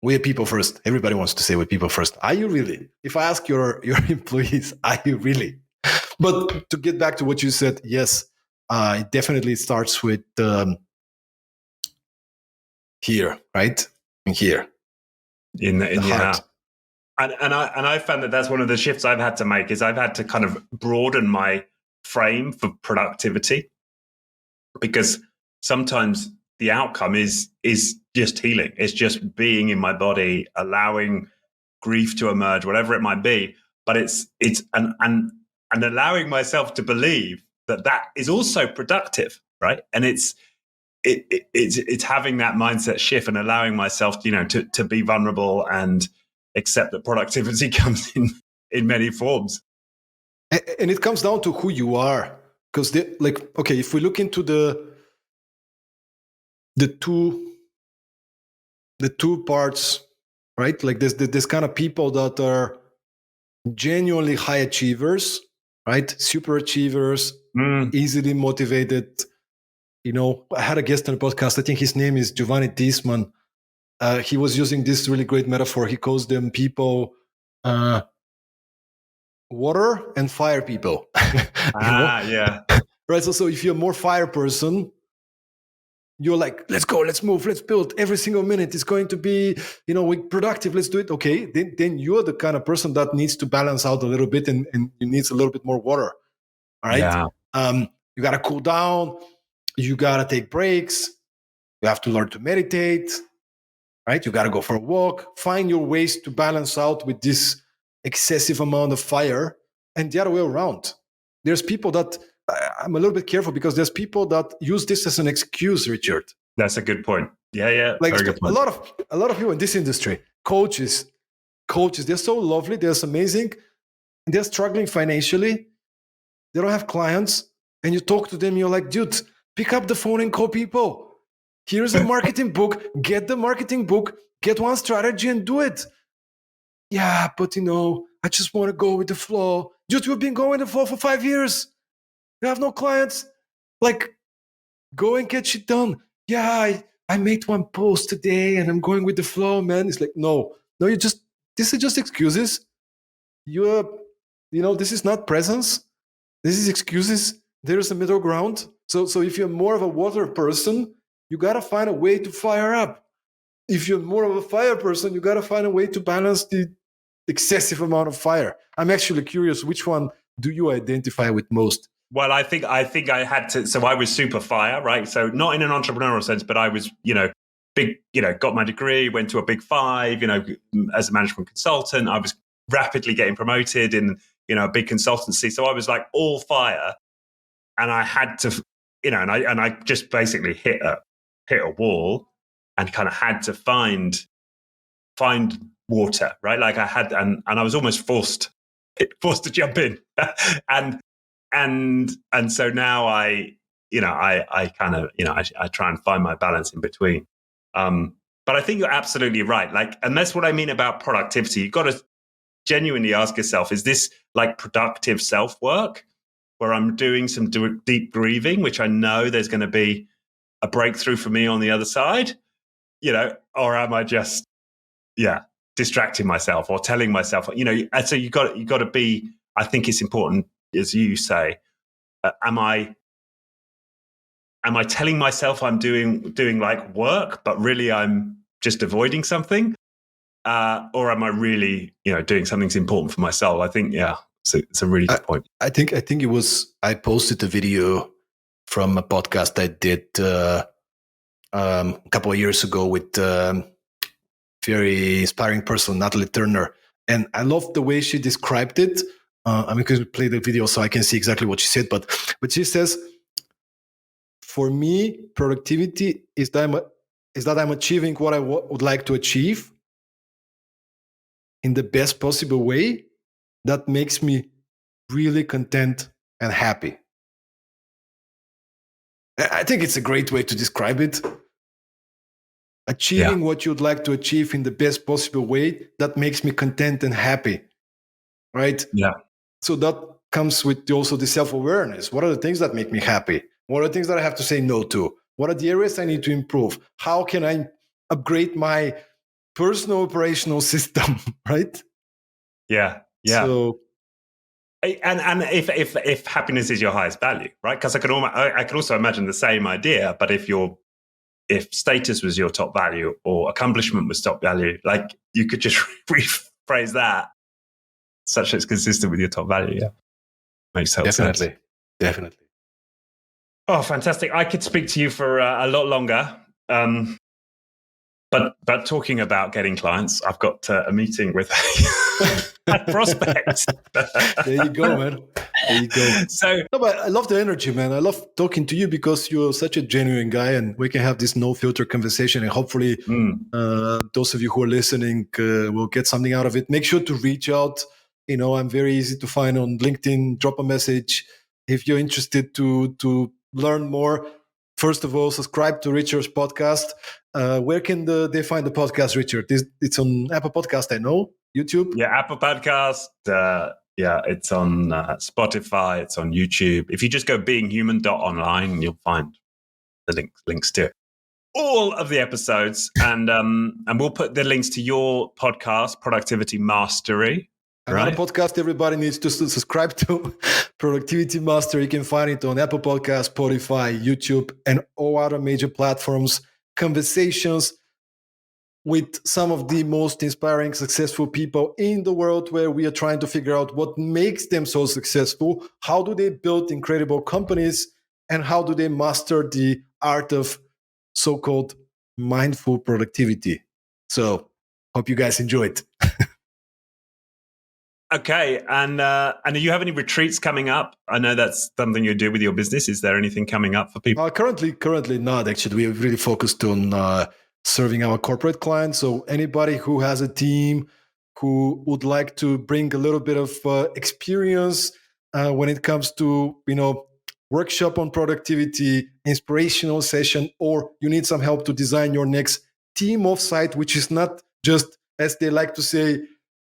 we're people first. Everybody wants to say we're people first. Are you really? If I ask your employees, are you really? But to get back to what you said, yes, it definitely starts with here, right? In here, in the heart. And I found that that's one of the shifts I've had to make is I've had to kind of broaden my frame for productivity, because sometimes the outcome is just healing. It's just being in my body, allowing grief to emerge, whatever it might be. But it's and allowing myself to believe that is also productive, right? And it's having that mindset shift and allowing myself, to be vulnerable and accept that productivity comes in many forms. And it comes down to who you are. Because if we look into the two parts, right? Like there's kind of people that are genuinely high achievers, right? Super achievers, easily motivated. I had a guest on the podcast. I think his name is Giovanni Diesman. He was using this really great metaphor. He calls them people, water and fire people. Yeah. Right. So if you're a more fire person, you're like, let's go, let's move, let's build. Every single minute is going to be, productive. Let's do it. Okay. Then you're the kind of person that needs to balance out a little bit and you needs a little bit more water. All right. Yeah. You got to cool down. You got to take breaks. You have to learn to meditate. Right. You got to go for a walk. Find your ways to balance out with this excessive amount of fire, and the other way around. There's people that I'm a little bit careful, because there's people that use this as an excuse, Richard. That's a good point. Yeah. Like very good point. a lot of people in this industry, coaches, they're so lovely, they're amazing, and they're struggling financially. They don't have clients, and you talk to them, you're like, dude, pick up the phone and call people. Here's a marketing book. Get the marketing book. Get one strategy and do it. Yeah, but I just want to go with the flow. Dude, we've been going with the flow for 5 years. You have no clients. Like, go and get shit done. Yeah, I made one post today and I'm going with the flow, man. It's like, no, this is just excuses. This is not presence. This is excuses. There's a middle ground. So if you're more of a water person, you got to find a way to fire up. If you're more of a fire person, you got to find a way to balance the excessive amount of fire. I'm actually curious, which one do you identify with most? Well, I think I had to. So I was super fire, right? So not in an entrepreneurial sense, but I was, big, got my degree, went to a big five, as a management consultant. I was rapidly getting promoted in, a big consultancy. So I was like all fire, and I had to, and I just basically hit a wall, and kind of had to find water, right? Like I had, and I was almost forced to jump in, and so now I kind of, I try and find my balance in between. But I think you're absolutely right. Like, and that's what I mean about productivity. You've got to genuinely ask yourself, is this like productive self-work? where I'm doing some deep grieving, which I know there's going to be a breakthrough for me on the other side, or am I just, distracting myself or telling myself, and so you got to be, I think it's important, as you say, am I telling myself I'm doing like work, but really I'm just avoiding something? Or am I really, doing something that's important for my soul? I think, it's a really good point. I think I posted a video from a podcast I did a couple of years ago with very inspiring person, Natalie Turner. And I love the way she described it. Because we played the video so I can see exactly what she said. But she says, for me, productivity is that I'm achieving what I would like to achieve in the best possible way that makes me really content and happy. I think it's a great way to describe it. Achieving what you'd like to achieve in the best possible way that makes me content and happy, right? Yeah. So that comes with also the self-awareness. What are the things that make me happy? What are the things that I have to say no to? What are the areas I need to improve? How can I upgrade my personal operational system, right? Yeah. So, and if happiness is your highest value, right? Because I can also imagine the same idea, but if status was your top value or accomplishment was top value, like you could just rephrase that such that it's consistent with your top value. Yeah, makes total sense. Definitely. Oh, fantastic! I could speak to you for a lot longer. But talking about getting clients, I've got a meeting with a prospect. There you go, man. There you go. So, no, but I love the energy, man. I love talking to you because you're such a genuine guy, and we can have this no filter conversation. And hopefully, those of you who are listening will get something out of it. Make sure to reach out. I'm very easy to find on LinkedIn. Drop a message if you're interested to learn more. First of all, subscribe to Richard's podcast. Where can they find the podcast, Richard? It's on Apple Podcast, I know. YouTube? Yeah, Apple Podcast. It's on Spotify. It's on YouTube. If you just go beinghuman.online, you'll find the links to all of the episodes. And we'll put the links to your podcast, Productivity Mastery. Another podcast everybody needs to subscribe to, Productivity Master. You can find it on Apple Podcasts, Spotify, YouTube, and all other major platforms. Conversations with some of the most inspiring, successful people in the world, where we are trying to figure out what makes them so successful. How do they build incredible companies? And how do they master the art of so-called mindful productivity? So, hope you guys enjoy it. Okay, and do you have any retreats coming up? I know that's something you do with your business. Is there anything coming up for people? Currently not. Actually, we have really focused on serving our corporate clients. So anybody who has a team who would like to bring a little bit of experience when it comes to workshop on productivity, inspirational session, or you need some help to design your next team offsite, which is not just, as they like to say,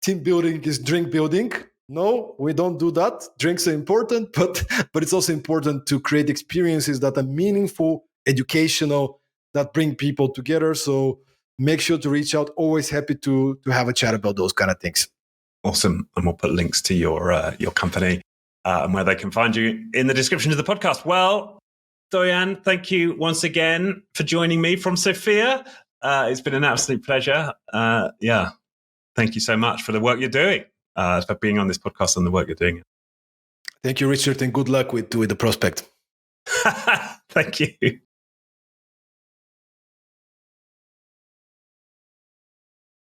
team building is drink building. No, we don't do that. Drinks are important, but it's also important to create experiences that are meaningful, educational, that bring people together. So make sure to reach out. Always happy to have a chat about those kind of things. Awesome. And we'll put links to your company and where they can find you in the description of the podcast. Well, Stoyan, thank you once again for joining me from Sofia. It's been an absolute pleasure. Thank you so much for the work you're doing, for being on this podcast and the work you're doing. Thank you, Richard, and good luck with the prospect. Thank you.